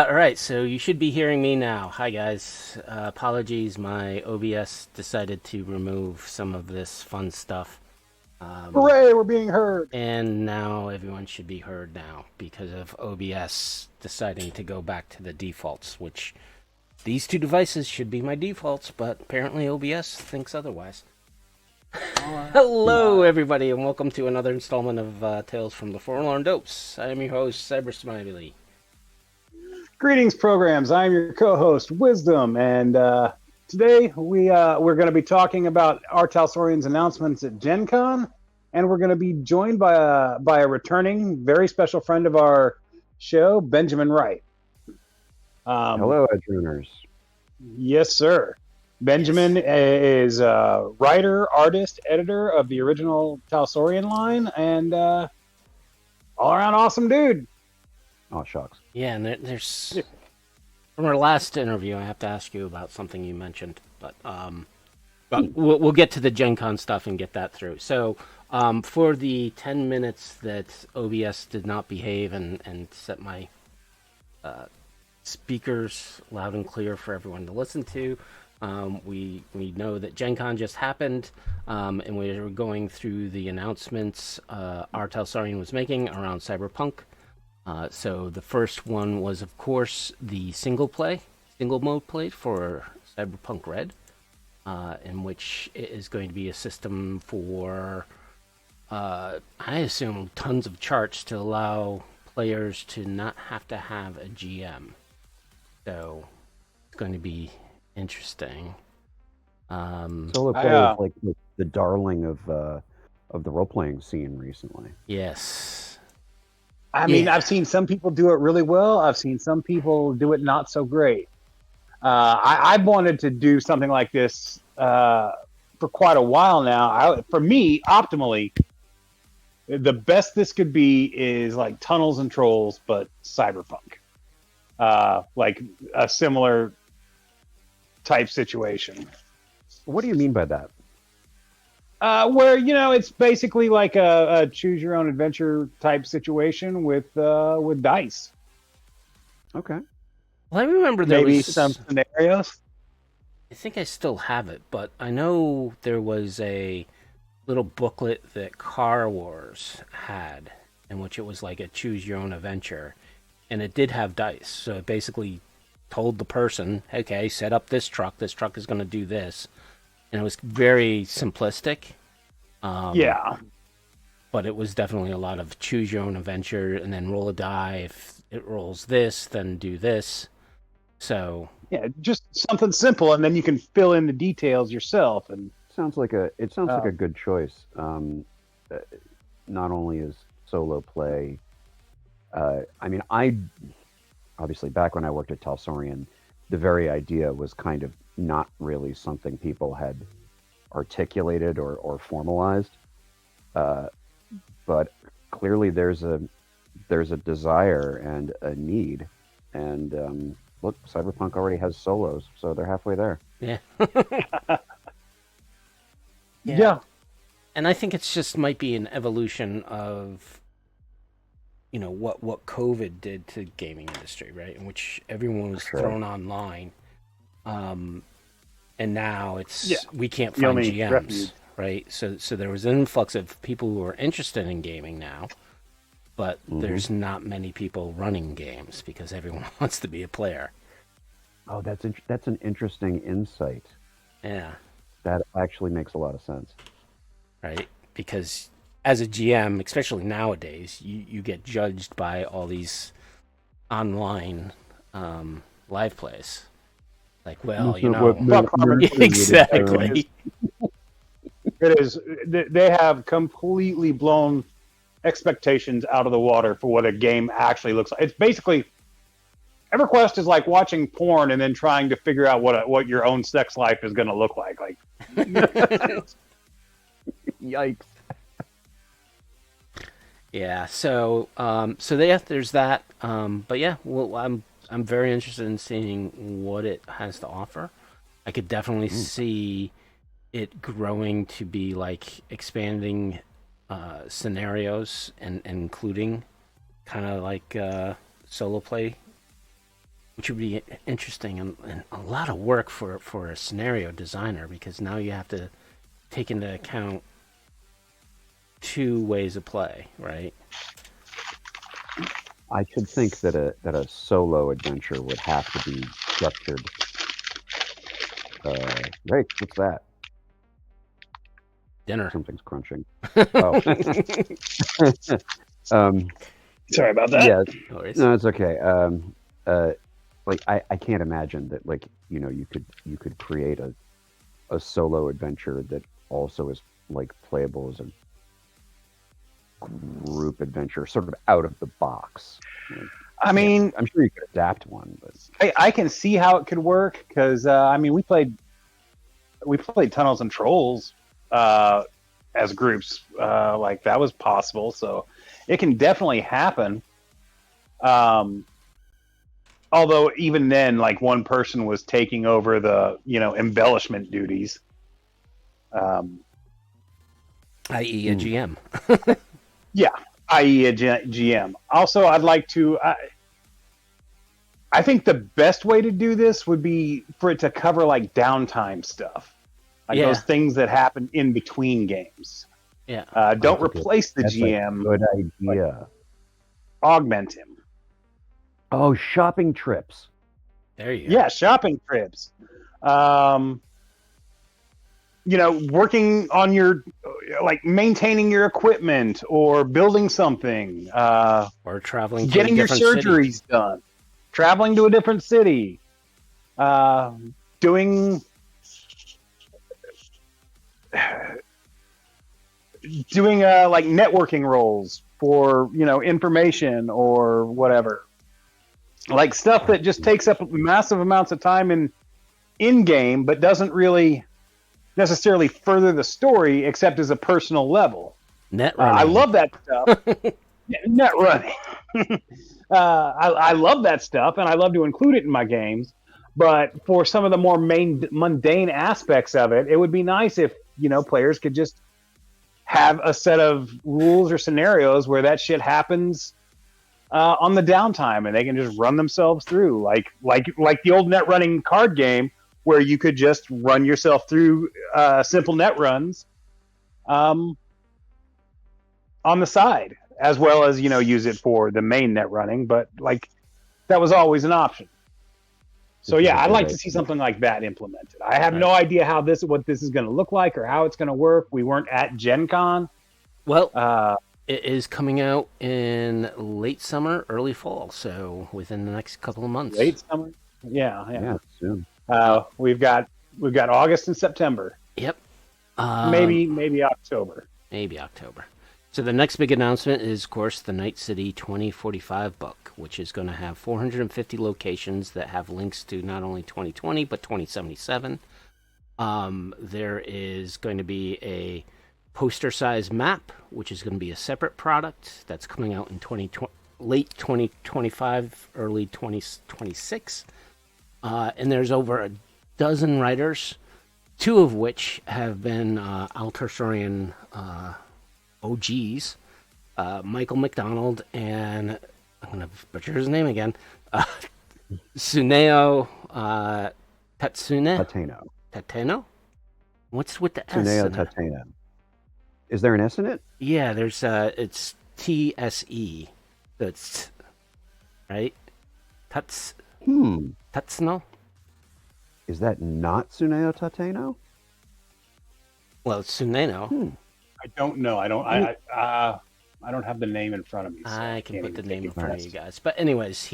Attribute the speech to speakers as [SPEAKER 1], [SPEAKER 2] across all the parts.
[SPEAKER 1] All right, so you should be hearing me now. Hi, guys. Apologies, my OBS decided to remove some of this fun stuff. Um,
[SPEAKER 2] Hooray, we're being heard.
[SPEAKER 1] and now everyone should be heard now because of OBS deciding to go back to the defaults, which these two devices should be my defaults, but apparently OBS thinks otherwise. Hello, everybody, and welcome to another installment of Tales from the Forlorn Dopes. I am your host, Cybersmiley.
[SPEAKER 2] Greetings, programs. I'm your co-host, Wisdom, and today we're going to be talking about R. Talsorian's announcements at Gen Con, and we're going to be joined by a returning, very special friend of our show, Benjamin Wright.
[SPEAKER 3] Hello, edgerunners.
[SPEAKER 2] Yes, sir. Benjamin is a writer, artist, editor of the original Talsorian line, and all-around awesome dude.
[SPEAKER 3] Oh, shucks.
[SPEAKER 1] Yeah, and there's from our last interview, I have to ask you about something you mentioned, but we'll get to the Gen Con stuff and get that through. So, for the 10 minutes that OBS did not behave and set my speakers loud and clear for everyone to listen to, we know that Gen Con just happened, and we were going through the announcements R. Talsorian was making around Cyberpunk. So the first one was, of course, the single mode play for Cyberpunk Red, in which it is going to be a system for, I assume, tons of charts to allow players to not have to have a GM. So it's going to be interesting.
[SPEAKER 3] Solo play is like the darling of the role-playing scene recently.
[SPEAKER 1] Yes.
[SPEAKER 2] I mean, I've seen some people do it really well. I've seen some people do it not so great. I've wanted to do something like this for quite a while now. For me, optimally, the best this could be is like Tunnels and Trolls, but cyberpunk. Like a similar type situation.
[SPEAKER 3] What do you mean by that?
[SPEAKER 2] Where it's basically like a choose your own adventure type situation with dice.
[SPEAKER 3] Okay.
[SPEAKER 1] Well, I remember there
[SPEAKER 2] Maybe
[SPEAKER 1] was
[SPEAKER 2] some scenarios.
[SPEAKER 1] I think I still have it, but I know there was a little booklet that Car Wars had, in which it was like a choose your own adventure, and it did have dice. So it basically told the person, okay, set up this truck is going to do this. And it was very simplistic.
[SPEAKER 2] Yeah.
[SPEAKER 1] But it was definitely a lot of choose your own adventure and then roll a die. If it rolls this, then do this. So
[SPEAKER 2] Yeah, just something simple, and then you can fill in the details yourself. And
[SPEAKER 3] sounds like a good choice. Not only is solo play. I mean, I obviously back when I worked at Talsorian, the very idea was kind of not really something people had articulated or formalized, but clearly there's a desire and a need, and look, Cyberpunk already has solos, so they're halfway there.
[SPEAKER 1] yeah.
[SPEAKER 2] yeah.
[SPEAKER 1] And I think it's just might be an evolution of what COVID did to the gaming industry, right? In which everyone was thrown online. And now we can't find GMs, refuge. Right? So there was an influx of people who are interested in gaming now, but there's not many people running games because everyone wants to be a player.
[SPEAKER 3] Oh, that's an interesting insight.
[SPEAKER 1] Yeah.
[SPEAKER 3] That actually makes a lot of sense.
[SPEAKER 1] Right? Because as a GM, especially nowadays, you get judged by all these online live plays. Like, well, exactly.
[SPEAKER 2] It is. They have completely blown expectations out of the water for what a game actually looks like. It's basically EverQuest is like watching porn and then trying to figure out what your own sex life is going to look like. Like,
[SPEAKER 3] yikes.
[SPEAKER 1] Yeah. So there's that. But yeah, well, I'm very interested in seeing what it has to offer. I could definitely see it growing to be like expanding scenarios and including kind of like solo play which would be interesting and a lot of work for a scenario designer, because now you have to take into account two ways of play, right?
[SPEAKER 3] I should think that a solo adventure would have to be structured. Right, what's that?
[SPEAKER 1] Dinner.
[SPEAKER 3] Something's crunching. Oh.
[SPEAKER 2] Sorry about that.
[SPEAKER 3] Yeah,
[SPEAKER 1] No worries.
[SPEAKER 3] no, it's okay. Like I can't imagine that, like, you could create a solo adventure that also is like playable as a group adventure, sort of out of the box. Like,
[SPEAKER 2] I mean,
[SPEAKER 3] I'm sure you could adapt one, but
[SPEAKER 2] I can see how it could work because I mean we played Tunnels and Trolls as groups, like that was possible, so it can definitely happen. Although even then, like one person was taking over the embellishment duties.
[SPEAKER 1] I.e. a GM.
[SPEAKER 2] Yeah, i.e. a GM. Also, I'd like to. I think the best way to do this would be for it to cover like downtime stuff, like those things that happen in between games.
[SPEAKER 1] Yeah.
[SPEAKER 2] Don't replace the
[SPEAKER 3] that's
[SPEAKER 2] GM.
[SPEAKER 3] a good idea.
[SPEAKER 2] Augment him.
[SPEAKER 3] Oh, shopping trips.
[SPEAKER 1] There you go.
[SPEAKER 2] Yeah, shopping trips. Working on your, like, maintaining your equipment or building something.
[SPEAKER 1] Or traveling to
[SPEAKER 2] Getting
[SPEAKER 1] a
[SPEAKER 2] your
[SPEAKER 1] different
[SPEAKER 2] surgeries
[SPEAKER 1] city.
[SPEAKER 2] done. Traveling to a different city. Doing like networking roles for information or whatever, like stuff that just takes up massive amounts of time in game but doesn't really necessarily further the story except as a personal level.
[SPEAKER 1] Net running.
[SPEAKER 2] I love that stuff. Net running. I love that stuff and I love to include it in my games, but for some of the more mundane aspects of it, it would be nice if players could just have a set of rules or scenarios where that shit happens on the downtime and they can just run themselves through, like the old net running card game where you could just run yourself through simple net runs on the side, as well as use it for the main net running, but like that was always an option. So yeah, I'd like to see something like that implemented. I have no idea what this is going to look like or how it's going to work. We weren't at Gen Con.
[SPEAKER 1] Well, it is coming out in late summer, early fall, so within the next couple of months.
[SPEAKER 2] Late summer? Yeah,
[SPEAKER 3] soon.
[SPEAKER 2] We've got August and September.
[SPEAKER 1] Yep.
[SPEAKER 2] Maybe October.
[SPEAKER 1] Maybe October. So the next big announcement is, of course, the Night City 2045 book, which is going to have 450 locations that have links to not only 2020 but 2077. There is going to be a poster-sized map, which is going to be a separate product that's coming out in late 2025, early 2026. And there's over a dozen writers, two of which have been Altarsorian OGs, Michael McDonald and, I'm going to butcher his name again, Tsuneo Tateno? What's with the S?
[SPEAKER 3] Tsuneo Tateno. Is there an S in it?
[SPEAKER 1] Yeah, there's it's TSE. That's right. Tatsno?
[SPEAKER 3] Is that not Tsuneo Tateno?
[SPEAKER 1] Well, it's Tsuneno.
[SPEAKER 2] I don't know. I don't have the name in front of me. So
[SPEAKER 1] I can put the name in front of you guys. But anyways,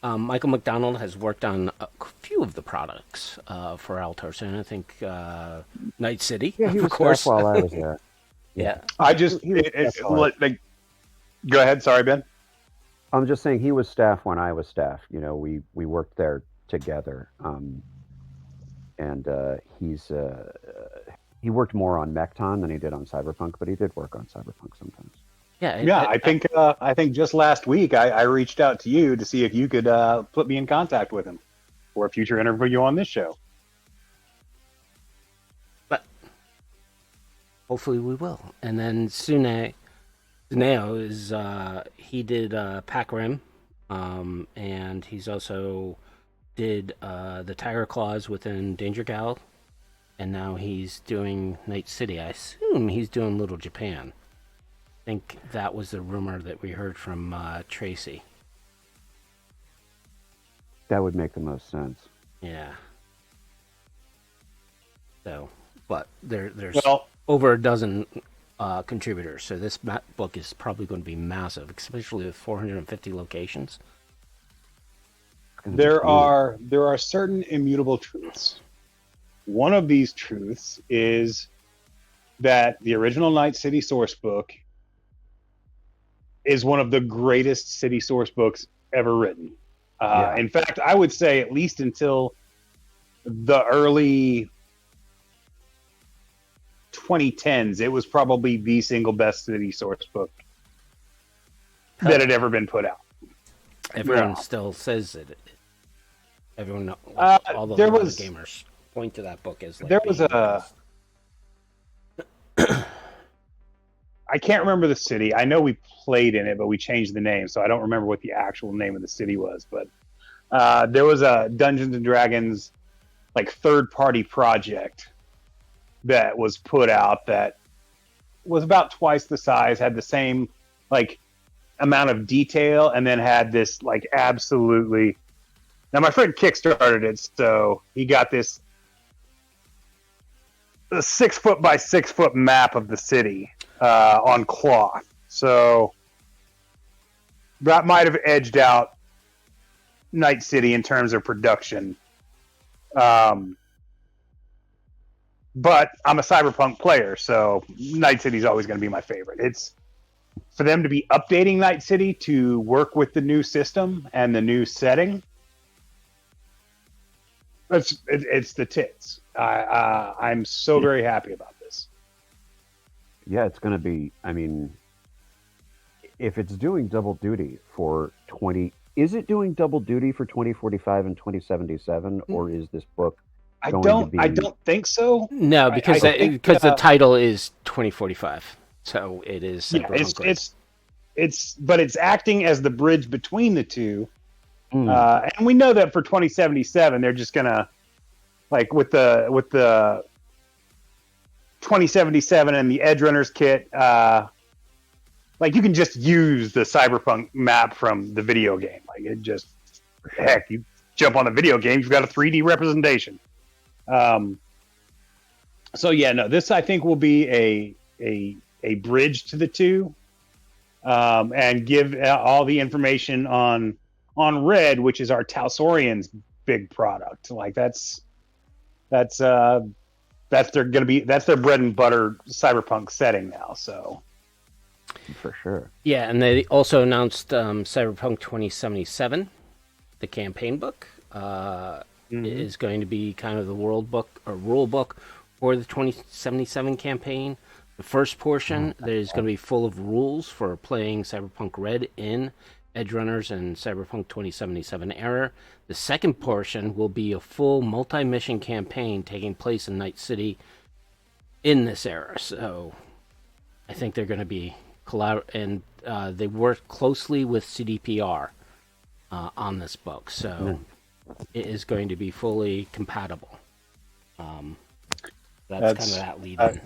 [SPEAKER 1] Michael McDonald has worked on a few of the products for Altarson. I think Night City,
[SPEAKER 3] Yeah, he
[SPEAKER 1] of
[SPEAKER 3] was
[SPEAKER 1] course.
[SPEAKER 3] staff while I was there.
[SPEAKER 1] Yeah.
[SPEAKER 2] Go ahead. Sorry, Ben.
[SPEAKER 3] I'm just saying he was staff when I was staff. We worked there together. And he worked more on Mechton than he did on Cyberpunk, but he did work on Cyberpunk sometimes.
[SPEAKER 1] Yeah.
[SPEAKER 2] I think just last week I reached out to you to see if you could put me in contact with him for a future interview on this show.
[SPEAKER 1] But hopefully we will. And then Tsuneo is he did Pac Rim and he's also did the Tiger Claws within Danger Gal, and now he's doing Night City. I assume he's doing Little Japan. I think that was the rumor that we heard from Tracy.
[SPEAKER 3] That would make the most sense.
[SPEAKER 1] Yeah. So, but there's
[SPEAKER 2] Well,
[SPEAKER 1] over a dozen contributors, so this book is probably going to be massive, especially with 450 locations.
[SPEAKER 2] there are certain immutable truths. One of these truths is that the original Night City source book is one of the greatest city source books ever written.
[SPEAKER 3] Yeah.
[SPEAKER 2] In fact, I would say at least until the early 2010s, it was probably the single best city source book that had ever been put out.
[SPEAKER 1] Everyone still says it. Everyone, all the
[SPEAKER 2] there was
[SPEAKER 1] gamers point to that book as like
[SPEAKER 2] there was
[SPEAKER 1] being the
[SPEAKER 2] a
[SPEAKER 1] best.
[SPEAKER 2] I can't remember the city. I know we played in it, but we changed the name, so I don't remember what the actual name of the city was. But there was a Dungeons and Dragons like third-party project that was put out that was about twice the size, had the same like amount of detail, and then had this like absolutely. Now my friend kickstarted it, so he got this a 6 foot by 6 foot map of the city on cloth. So that might have edged out Night City in terms of production. But I'm a Cyberpunk player, so Night City is always going to be my favorite. It's for them to be updating Night City to work with the new system and the new setting. It's the tits. I'm so very happy about this.
[SPEAKER 3] Yeah, it's going to be. I mean, if it's doing double duty for 20, is it doing double duty for 2045 and 2077, or is this book?
[SPEAKER 2] I don't think so.
[SPEAKER 1] No, because the title is 2045, so it is.
[SPEAKER 2] Yeah, but it's acting as the bridge between the two, and we know that for 2077 they're just gonna like with the 2077 and the edgerunners kit. Like you can just use the Cyberpunk map from the video game. Like it just heck, you jump on the video game, you've got a 3D representation. So yeah, no, this I think will be a bridge to the two, and give all the information on Red, which is our Talsorian's big product. Like that's their bread and butter Cyberpunk setting now. So
[SPEAKER 3] for sure,
[SPEAKER 1] yeah, and they also announced Cyberpunk 2077, the campaign book. Is going to be kind of the world book or rule book for the 2077 campaign. The first portion that is going to be full of rules for playing Cyberpunk Red in Edgerunners and Cyberpunk 2077 era. The second portion will be a full multi-mission campaign taking place in Night City in this era. So I think they're going to be and they work closely with CDPR on this book. So it is going to be fully compatible. That's kind of that lead in.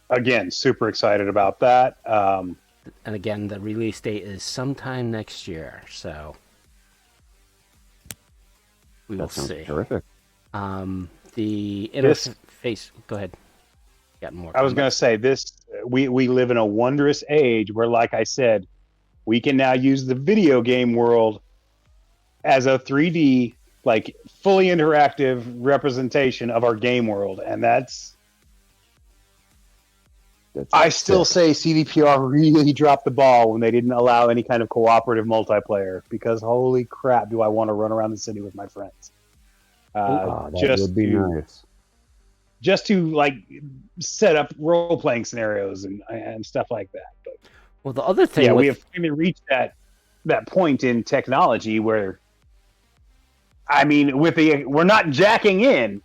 [SPEAKER 2] Again, super excited about that.
[SPEAKER 1] And again, the release date is sometime next year, so we will see.
[SPEAKER 3] Terrific.
[SPEAKER 1] The interface. Go ahead. Got more.
[SPEAKER 2] I was going to say this. We live in a wondrous age where, like I said, we can now use the video game world as a 3D, like fully interactive representation of our game world, and that's I still say CDPR really dropped the ball when they didn't allow any kind of cooperative multiplayer, because holy crap, do I want to run around the city with my friends?
[SPEAKER 3] That would be nice.
[SPEAKER 2] Just to like set up role playing scenarios and stuff like that. But
[SPEAKER 1] well, the other thing,
[SPEAKER 2] we have finally reached that point in technology where, I mean, we're not jacking in.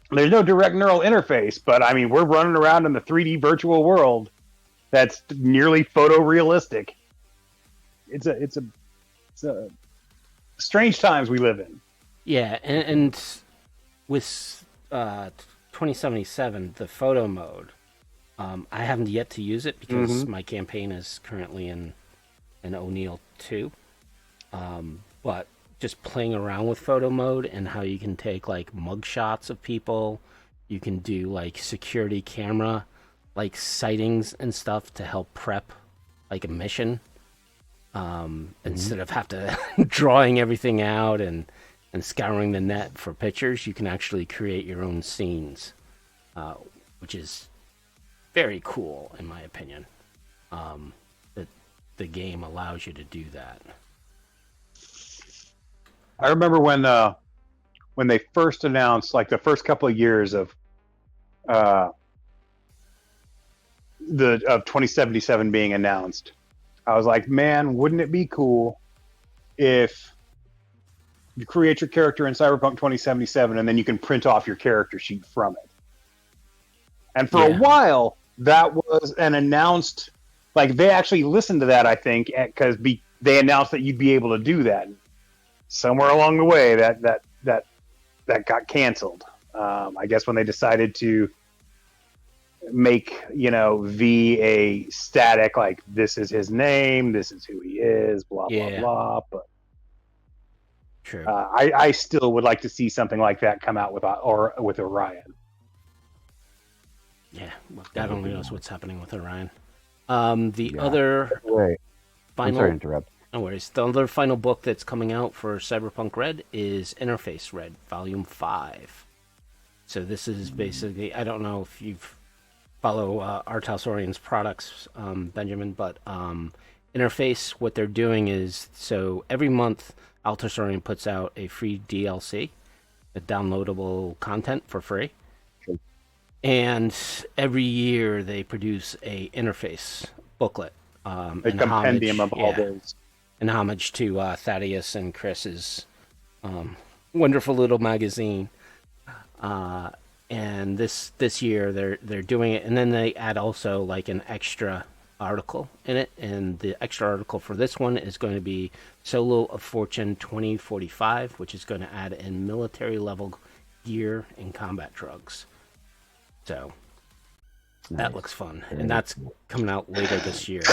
[SPEAKER 2] There's no direct neural interface, but I mean, we're running around in the 3D virtual world that's nearly photorealistic. It's It's strange times we live in.
[SPEAKER 1] Yeah, and with 2077, the photo mode, I haven't yet to use it because my campaign is currently in O'Neill 2. But just playing around with photo mode and how you can take like mug shots of people, you can do like security camera like sightings and stuff to help prep like a mission. Instead of have to drawing everything out and scouring the net for pictures, you can actually create your own scenes, which is very cool in my opinion. That the game allows you to do that.
[SPEAKER 2] I remember when they first announced, like the first couple of years of 2077 being announced, I was like, man, wouldn't it be cool if you create your character in Cyberpunk 2077 and then you can print off your character sheet from it. And for a while, that was an announced, like they actually listened to that, I think, because they announced that you'd be able to do that. Somewhere along the way, that got canceled. I guess when they decided to make, V a static, like this is his name, this is who he is, blah blah blah. But
[SPEAKER 1] true.
[SPEAKER 2] I still would like to see something like that come out with Orion.
[SPEAKER 1] Yeah, well, God only knows what's happening with Orion. Other
[SPEAKER 3] Wait,
[SPEAKER 1] final.
[SPEAKER 3] I'm sorry to interrupt.
[SPEAKER 1] No worries. The other final book that's coming out for Cyberpunk Red is Interface Red, Volume 5. So this is basically, I don't know if you follow Artal Saurian's products, Benjamin, but Interface, what they're doing is, so every month Artal Saurian puts out a free DLC, a downloadable content for free.
[SPEAKER 3] Sure.
[SPEAKER 1] And every year they produce a interface booklet.
[SPEAKER 2] A compendium of all those.
[SPEAKER 1] In homage to Thaddeus and Chris's wonderful little magazine. And this year they're doing it, and then they add also like an extra article in it, and the extra article for this one is going to be Solo of Fortune 2045, which is going to add in military level gear and combat drugs. So that looks fun, and that's coming out later this year.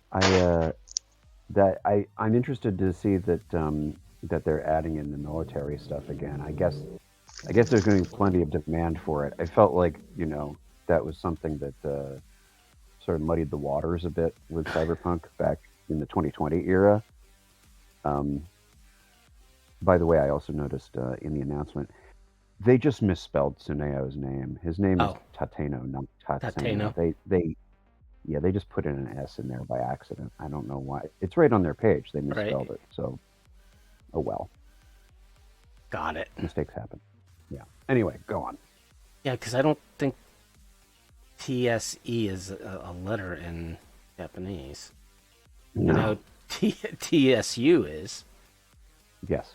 [SPEAKER 3] I'm interested to see that that they're adding in the military stuff again. I guess there's going to be plenty of demand for it. I felt like that was something that sort of muddied the waters a bit with Cyberpunk back in the 2020 era. By the way, I also noticed in the announcement they just misspelled Tsuneo's name. His name is Tateno, not Tatseno. They just put in an S in there by accident. I don't know why. It's right on their page. They misspelled it. So, oh well.
[SPEAKER 1] Got it.
[SPEAKER 3] Mistakes happen. Yeah. Anyway, go on.
[SPEAKER 1] Yeah, because I don't think TSE is a letter in Japanese.
[SPEAKER 3] No.
[SPEAKER 1] TSU is.
[SPEAKER 3] Yes.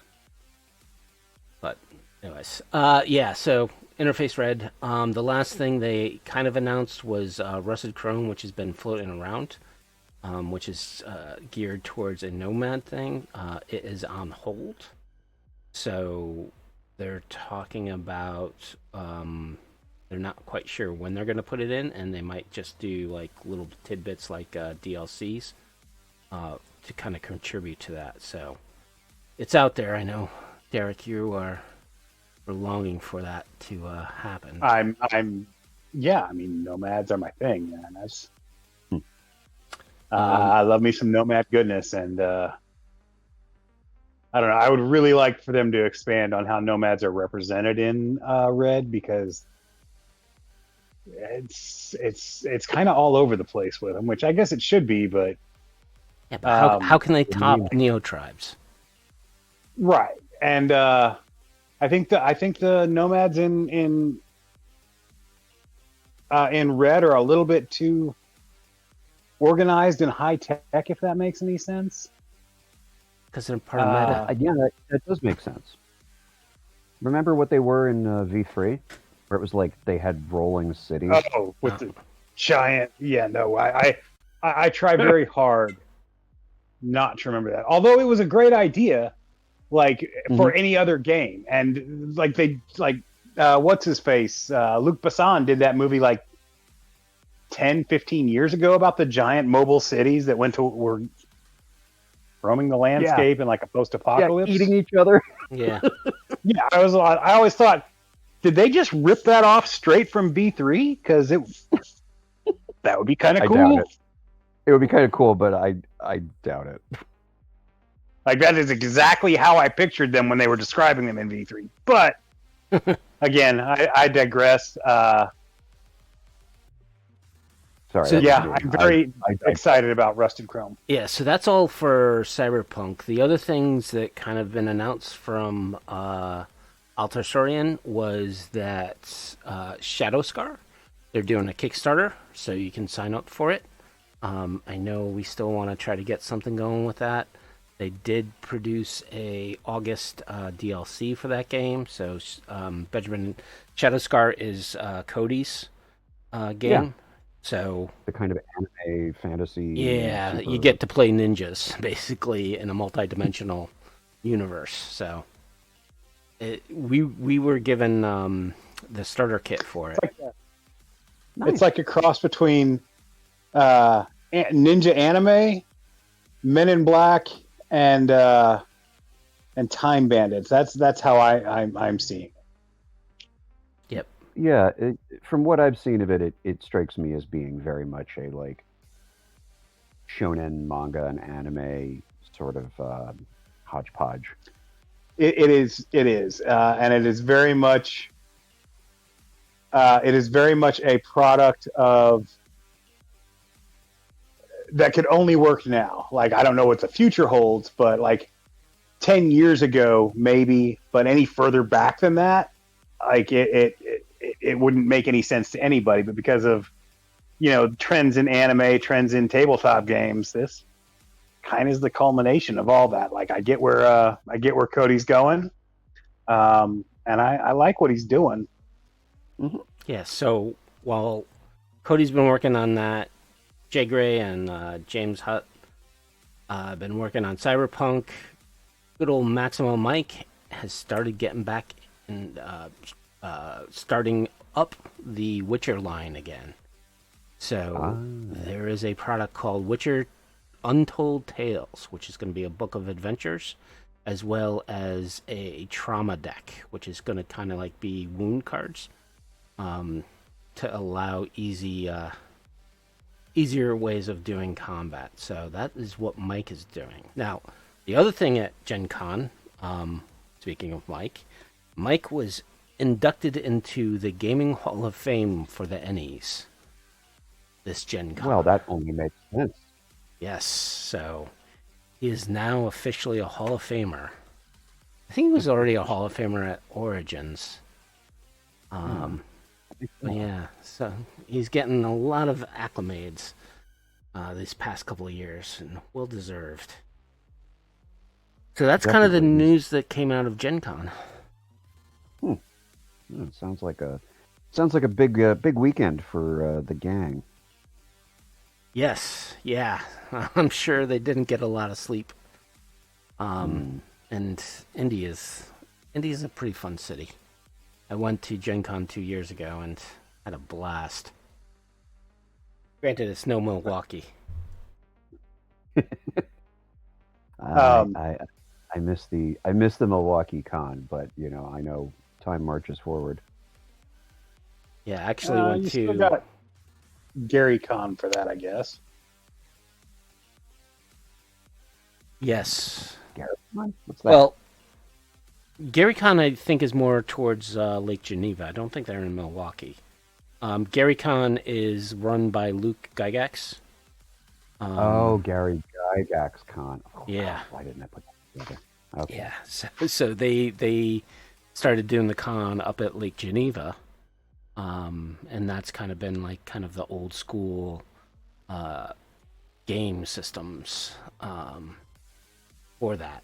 [SPEAKER 1] But anyways, so Interface Red. The last thing they kind of announced was Rusted Chrome, which has been floating around, which is geared towards a Nomad thing. It is on hold. So they're talking about, they're not quite sure when they're going to put it in, and they might just do like little tidbits like DLCs to kind of contribute to that. So it's out there. I know, Derek, you are longing for that to happen.
[SPEAKER 2] Nomads are my thing, man. That's I love me some Nomad goodness, and I don't know. I would really like for them to expand on how Nomads are represented in Red, because it's kind of all over the place with them, which I guess it should be, but
[SPEAKER 1] how can they top Neo tribes?
[SPEAKER 2] Right, and I think the Nomads in Red are a little bit too organized and high tech, if that makes any sense.
[SPEAKER 1] Because they're part of meta.
[SPEAKER 3] Yeah, that does make sense. Remember what they were in V3, where it was like they had rolling cities.
[SPEAKER 2] Oh, with the giant. Yeah, no, I try very hard not to remember that. Although it was a great idea, like for
[SPEAKER 3] Mhm.
[SPEAKER 2] any other game, and like they like what's his face, Luc Besson did that movie like 10, 15 years ago about the giant mobile cities that were roaming the
[SPEAKER 3] Yeah,
[SPEAKER 2] landscape in like a
[SPEAKER 3] yeah,
[SPEAKER 2] post-apocalypse.
[SPEAKER 3] eating each other.
[SPEAKER 1] Yeah.
[SPEAKER 2] Yeah, I always thought, did they just rip that off straight from V3? Because that would be kind of
[SPEAKER 3] I doubt
[SPEAKER 2] cool.
[SPEAKER 3] it. It would be kind of cool, but I doubt it.
[SPEAKER 2] Like that is exactly how I pictured them when they were describing them in V3. But again, I digress.
[SPEAKER 3] Sorry.
[SPEAKER 1] So-
[SPEAKER 2] Yeah, I'm very
[SPEAKER 3] I
[SPEAKER 2] excited about Rusted Chrome.
[SPEAKER 1] Yeah, so that's all for Cyberpunk. The other things that kind of been announced from Altasaurian was that Shadowscar, they're doing a Kickstarter, so you can sign up for it. I know we still want to try to get something going with that. They did produce a August DLC for that game, so Benjamin Shadowscar is Cody's game. So
[SPEAKER 3] the kind of anime fantasy.
[SPEAKER 1] yeah, you
[SPEAKER 3] super-
[SPEAKER 1] get to play ninjas basically in a multi-dimensional universe. So we were given the starter kit for it.
[SPEAKER 3] Nice.
[SPEAKER 2] It's like a cross between Ninja Anime, Men in Black, and Time Bandits. That's how I'm seeing it.
[SPEAKER 1] Yep.
[SPEAKER 3] Yeah, from what I've seen of it, it strikes me as being very much a like shonen manga and anime sort of hodgepodge.
[SPEAKER 2] It is, and it is very much. It is very much a product of that could only work now. Like I don't know what the future holds, but like 10 years ago, maybe, but any further back than that, like it wouldn't make any sense to anybody. But because of trends in anime, trends in tabletop games, this kind of is the culmination of all that. Like I get where Cody's going, and I like what he's doing.
[SPEAKER 3] Mm-hmm.
[SPEAKER 1] Yeah. So while Cody's been working on that, Jay Gray and James Hutt been working on Cyberpunk. Good old Maximo Mike has started getting back and starting up the Witcher line again. So there is a product called Witcher Untold Tales, which is going to be a book of adventures, as well as a trauma deck, which is going to kind of like be wound cards to allow easier ways of doing combat. So that is what Mike is doing. Now, the other thing at Gen Con, speaking of Mike was inducted into the Gaming Hall of Fame for the NEs this Gen Con.
[SPEAKER 3] Well, that only makes sense.
[SPEAKER 1] Yes, so he is now officially a Hall of Famer. I think he was already a Hall of Famer at Origins. Yeah, so he's getting a lot of acclimates these past couple of years, and well deserved. So that's kind of the
[SPEAKER 3] Definitely.
[SPEAKER 1] news that came out of Gen Con.
[SPEAKER 3] Yeah, it sounds like a big weekend for the gang.
[SPEAKER 1] Yes, yeah. I'm sure they didn't get a lot of sleep. And India's a pretty fun city. I went to Gen Con 2 years ago and had a blast. Granted, it's no Milwaukee.
[SPEAKER 3] I miss the Milwaukee Con, but I know time marches forward.
[SPEAKER 1] Yeah, I actually
[SPEAKER 2] You
[SPEAKER 1] went
[SPEAKER 2] still
[SPEAKER 1] to...
[SPEAKER 2] got Gary Con for that, I guess.
[SPEAKER 1] Yes.
[SPEAKER 3] What's that?
[SPEAKER 1] Well, GaryCon, I think, is more towards Lake Geneva. I don't think they're in Milwaukee. GaryCon is run by Luke Gygax.
[SPEAKER 3] Gary Gygax Con. Oh,
[SPEAKER 1] Yeah.
[SPEAKER 3] God, why didn't I put that together? Okay.
[SPEAKER 1] Yeah, so they started doing the con up at Lake Geneva, and that's kind of been like kind of the old school game systems for that.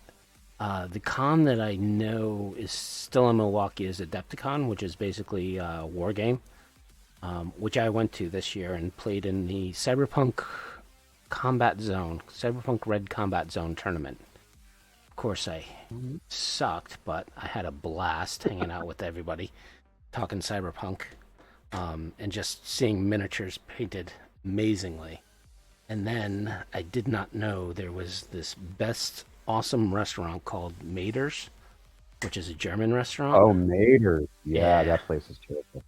[SPEAKER 1] The con that I know is still in Milwaukee is Adepticon, which is basically a war game, which I went to this year and played in the Cyberpunk Combat Zone, Cyberpunk Red Combat Zone tournament. Of course, I sucked, but I had a blast hanging out with everybody, talking Cyberpunk, and just seeing miniatures painted amazingly. And then I did not know there was this awesome restaurant called Mader's, which is a German restaurant.
[SPEAKER 3] Oh, Mater. Yeah, that place is terrible.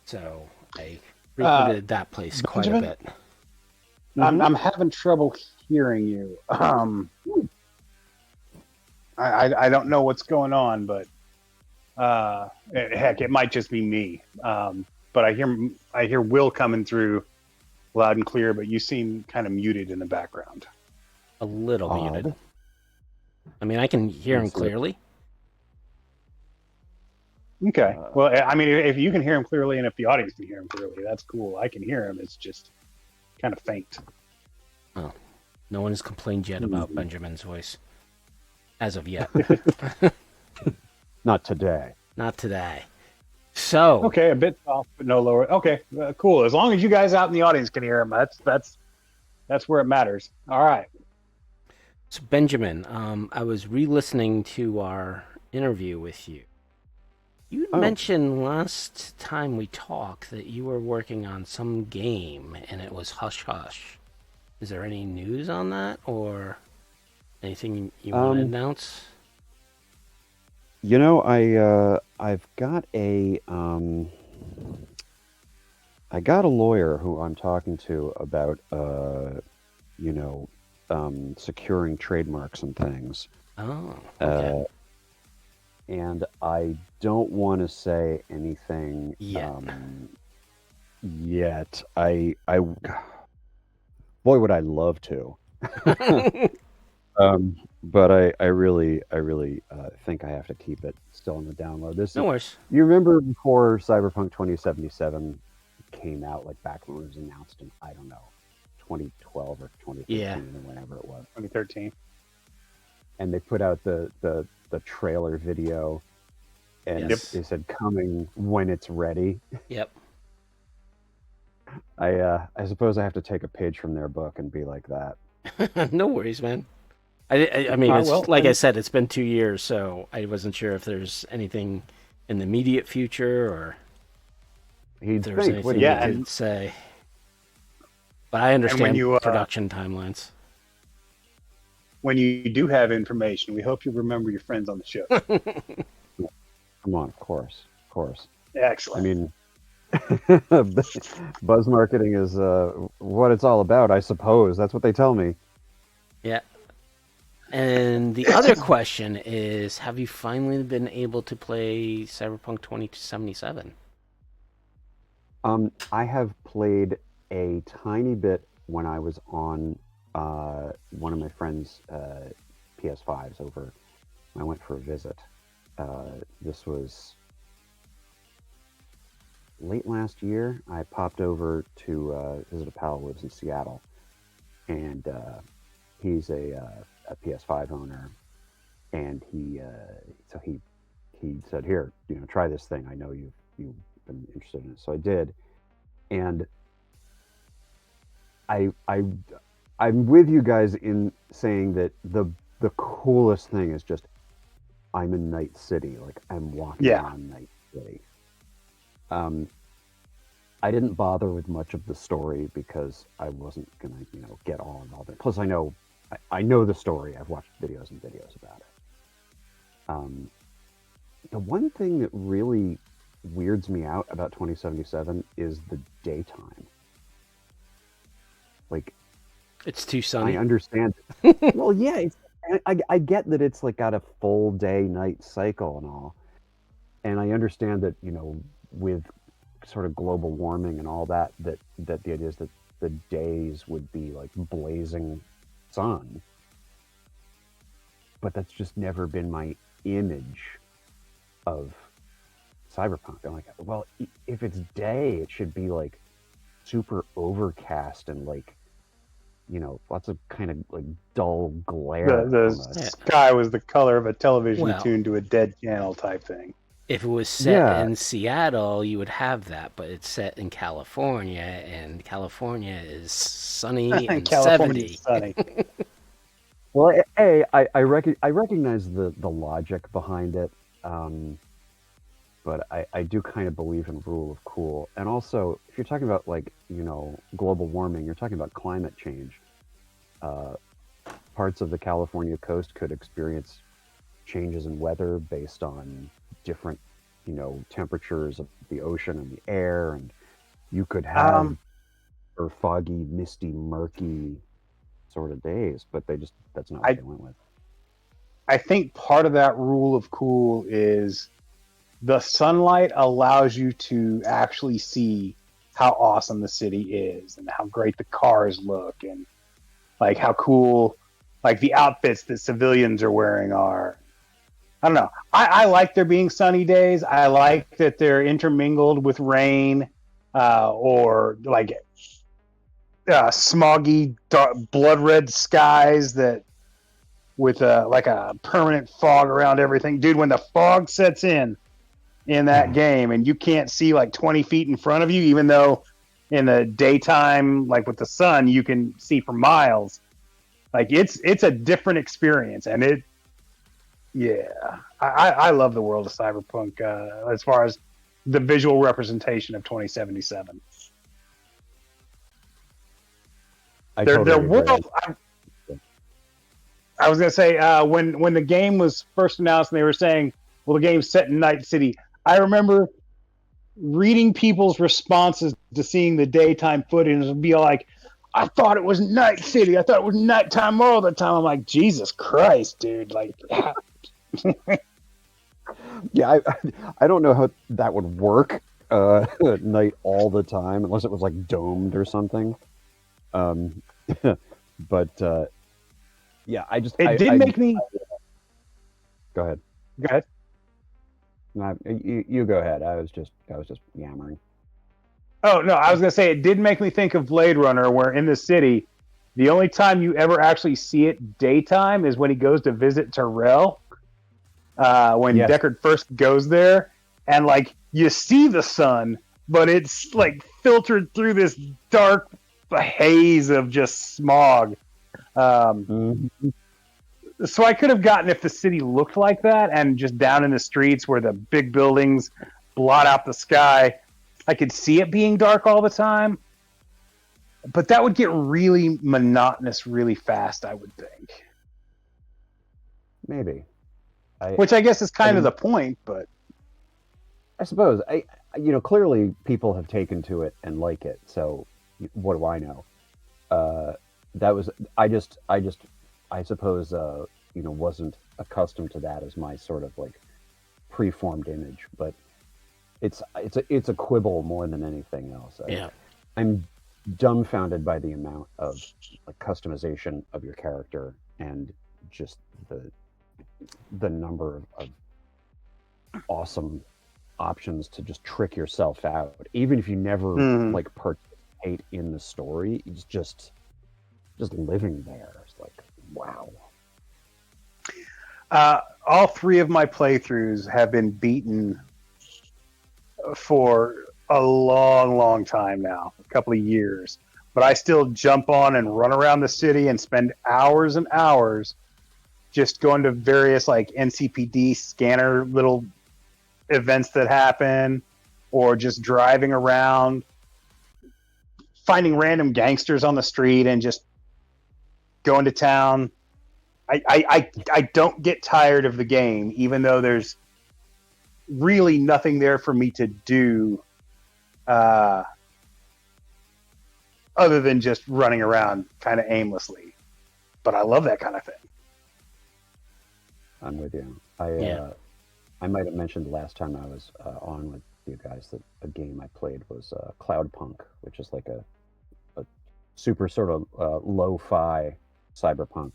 [SPEAKER 1] So I frequented that place quite
[SPEAKER 2] Benjamin?
[SPEAKER 1] a bit.
[SPEAKER 2] I'm having trouble hearing you. I don't know what's going on, but heck, it might just be me. But I hear Will coming through loud and clear, but you seem kind of muted in the background.
[SPEAKER 1] A little muted. I mean, I can hear him clearly.
[SPEAKER 2] Okay. Well, I mean, if you can hear him clearly and if the audience can hear him clearly, that's cool. I can hear him. It's just kind of faint.
[SPEAKER 1] Oh, no one has complained yet about Benjamin's voice. As of yet.
[SPEAKER 3] Not today.
[SPEAKER 1] Not today. So.
[SPEAKER 2] Okay, a bit soft, but no lower. Okay, cool. As long as you guys out in the audience can hear him, that's where it matters. All right.
[SPEAKER 1] So Benjamin, I was re-listening to our interview with you. You mentioned last time we talked that you were working on some game and it was Hush Hush. Is there any news on that or anything you want to announce?
[SPEAKER 3] You know, I've got I got a lawyer who I'm talking to about securing trademarks and things.
[SPEAKER 1] Oh, okay.
[SPEAKER 3] And I don't want to say anything
[SPEAKER 1] yet.
[SPEAKER 3] Boy, would I love to. But I really think I have to keep it still in the download.
[SPEAKER 1] No worries.
[SPEAKER 3] You remember before Cyberpunk 2077 came out, like back when it was announced in, I don't know, 2012 or 2013 or whenever it was.
[SPEAKER 2] 2013.
[SPEAKER 3] And they put out the trailer video, and they said coming when it's ready.
[SPEAKER 1] Yep.
[SPEAKER 3] I suppose I have to take a page from their book and be like that.
[SPEAKER 1] No worries, man. I mean, I said, it's been 2 years, so I wasn't sure if there's anything in the immediate future or if there was anything you could say. But I understand production timelines.
[SPEAKER 2] When you do have information, we hope you remember your friends on the show.
[SPEAKER 3] Come on, of course.
[SPEAKER 2] Excellent.
[SPEAKER 3] I mean, buzz marketing is what it's all about, I suppose. That's what they tell me.
[SPEAKER 1] Yeah. And the other question is, have you finally been able to play Cyberpunk 2077?
[SPEAKER 3] I have played a tiny bit when I was on one of my friend's PS5s over. I went for a visit. This was late last year. I popped over to visit a pal who lives in Seattle, and he's a PS5 owner, and he said, "Here, try this thing. I know you've been interested in it." So I did, and I'm with you guys in saying that the coolest thing is just I'm in Night City, like I'm walking around Night City. I didn't bother with much of the story because I wasn't gonna, get all involved in it. Plus, I know the story. I've watched videos and videos about it. The one thing that really weirds me out about 2077 is the daytime. Like,
[SPEAKER 1] it's too sunny.
[SPEAKER 3] I understand. Well, yeah, I get that it's like got a full day night cycle and all, and I understand that with sort of global warming and all that the idea is that the days would be like blazing sun, but that's just never been my image of Cyberpunk. I'm like, well, if it's day, it should be like super overcast and like lots of kind of like dull glare.
[SPEAKER 2] The sky was the color of a television tuned to a dead channel type thing.
[SPEAKER 1] if it was set
[SPEAKER 3] Yeah,
[SPEAKER 1] in Seattle, you would have that, but it's set in California, and California is sunny and
[SPEAKER 2] California's
[SPEAKER 1] 70.
[SPEAKER 2] sunny.
[SPEAKER 3] well, I recognize the logic behind it, but I do kind of believe in rule of cool. And also, if you're talking about like global warming, you're talking about climate change. Uh, Parts of the California coast could experience changes in weather based on different, temperatures of the ocean and the air, and you could have
[SPEAKER 2] Um,
[SPEAKER 3] or foggy, misty, murky sort of days, but that's not what
[SPEAKER 2] I
[SPEAKER 3] they went with.
[SPEAKER 2] I think part of that rule of cool is the sunlight allows you to actually see how awesome the city is and how great the cars look and like how cool like the outfits that civilians are wearing are. I don't know. I like there being sunny days. I like that they're intermingled with rain or like smoggy, dark, blood red skies that with like a permanent fog around everything. Dude, when the fog sets in that game and you can't see like 20 feet in front of you, even though in the daytime, like with the sun, you can see for miles. Like it's a different experience, and yeah, I love the world of Cyberpunk as far as the visual representation of 2077.
[SPEAKER 3] I
[SPEAKER 2] Their
[SPEAKER 3] totally agree.
[SPEAKER 2] world. I was gonna say when the game was first announced, and they were saying, "Well, the game's set in Night City." I remember reading people's responses to seeing the daytime footage and be like, "I thought it was Night City. I thought it was nighttime all the time." I'm like, Jesus Christ, dude! Like,
[SPEAKER 3] Yeah, I don't know how that would work at night all the time, unless it was like domed or something. Um, but yeah,
[SPEAKER 2] it did make me.
[SPEAKER 3] go ahead.
[SPEAKER 2] Go ahead.
[SPEAKER 3] No, you go ahead. I was just yammering.
[SPEAKER 2] Oh no, I was gonna say it did make me think of Blade Runner, where in the city, the only time you ever actually see it daytime is when he goes to visit Terrell. When
[SPEAKER 3] Yes.
[SPEAKER 2] Deckard first goes there, and like you see the sun, but it's like filtered through this dark haze of just smog.
[SPEAKER 3] Mhm.
[SPEAKER 2] So I could have gotten if the city looked like that, and just down in the streets where the big buildings blot out the sky, I could see it being dark all the time. But that would get really monotonous really fast, I would think.
[SPEAKER 3] Maybe. I
[SPEAKER 2] Which I guess is
[SPEAKER 3] I
[SPEAKER 2] kind of
[SPEAKER 3] mean,
[SPEAKER 2] the point, but
[SPEAKER 3] I suppose clearly people have taken to it and like it. So what do I know? Uh, that was I suppose wasn't accustomed to that as my sort of like preformed image, but it's a quibble more than anything else.
[SPEAKER 1] Yeah.
[SPEAKER 3] I'm dumbfounded by the amount of like, customization of your character and just the number of awesome options to just trick yourself out, even if you never
[SPEAKER 2] mm,
[SPEAKER 3] like participate in the story. It's just living there. It's like wow.
[SPEAKER 2] all three of my playthroughs have been beaten for a long, long time now, a couple of years. But I still jump on and run around the city and spend hours and hours just going to various like NCPD scanner little events that happen, or just driving around, finding random gangsters on the street and just going to town. I don't get tired of the game, even though there's really nothing there for me to do uh, other than just running around kind of aimlessly. But I love that kind of thing.
[SPEAKER 3] I'm with you.
[SPEAKER 1] Yeah.
[SPEAKER 3] I might have mentioned the last time I was on with you guys that a game I played was Cloudpunk, which is like a super sort of lo-fi cyberpunk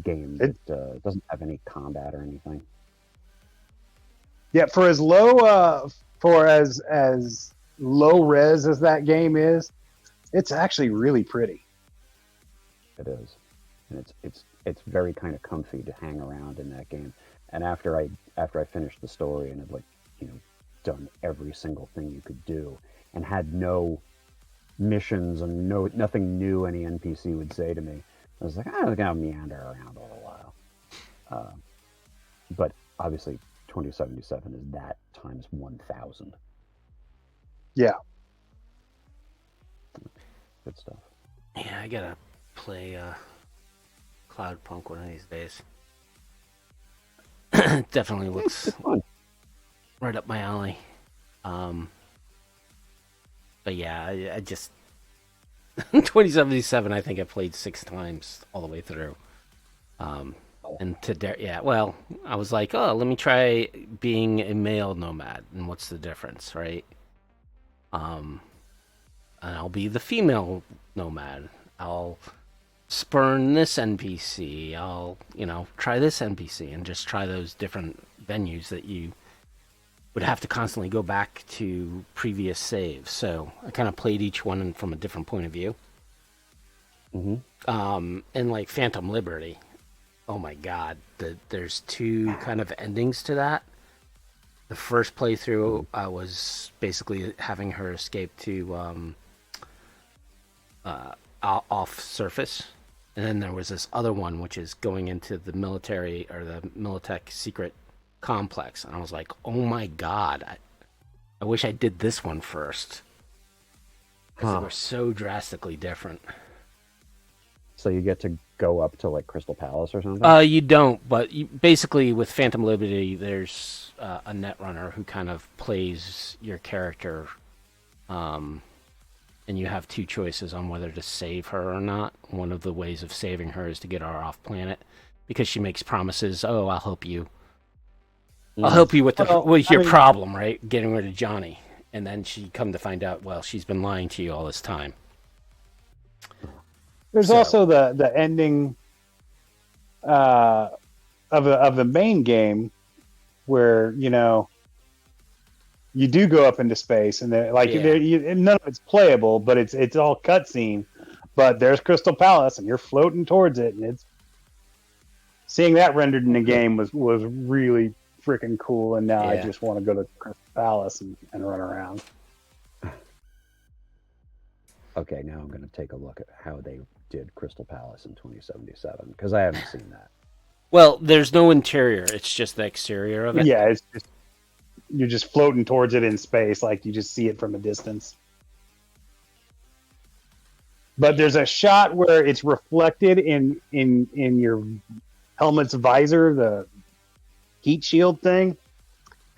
[SPEAKER 3] game that doesn't have any combat or anything.
[SPEAKER 2] Yeah, for as low for as low res as that game is, it's actually really pretty.
[SPEAKER 3] It is, and it's very kind of comfy to hang around in that game. And after I finished the story and had like, you know, done every single thing you could do, and had no missions and nothing new any NPC would say to me, I was like, I'm gonna meander around a little while. But obviously, 2077 is that times 1,000.
[SPEAKER 2] Yeah.
[SPEAKER 3] Good stuff.
[SPEAKER 1] Yeah, I gotta play Cloudpunk one of these days. Definitely looks right up my alley. But yeah, I just 2077. I think I played 6 times all the way through. And yeah, well, I was like, oh, let me try being a male nomad, and what's the difference, right? And I'll be the female nomad. I'll spurn this NPC. I'll, try this NPC, and just try those different venues that you would have to constantly go back to previous saves. So I kind of played each one from a different point of view.
[SPEAKER 3] Mm-hmm.
[SPEAKER 1] And like Phantom Liberty, oh my god, there's 2 kind of endings to that. The first playthrough, I was basically having her escape to off surface, and then there was this other one which is going into the military or the Militech secret complex, and I was like, oh my god, I wish I did this one first, because they were so drastically different.
[SPEAKER 3] So you get to go up to like Crystal Palace or something?
[SPEAKER 1] You don't, but basically with Phantom Liberty, there's a netrunner who kind of plays your character, and you have 2 choices on whether to save her or not. One of the ways of saving her is to get her off planet, because she makes promises. Oh, I'll help you. I'll help you with your problem, right? Getting rid of Johnny. And then she come to find out, well, she's been lying to you all this time.
[SPEAKER 2] There's also the ending of the main game where, you do go up into space, and none of it's playable, but it's all cutscene. But there's Crystal Palace, and you're floating towards it, and seeing that rendered in the game was really freaking cool. And now I just want to go to Crystal Palace and run around.
[SPEAKER 3] Okay, now I'm going to take a look at how they did Crystal Palace in 2077, because I haven't seen that.
[SPEAKER 1] Well, there's no interior; it's just the exterior of it.
[SPEAKER 2] Yeah, you're just floating towards it in space, like you just see it from a distance. But there's a shot where it's reflected in your helmet's visor, the heat shield thing,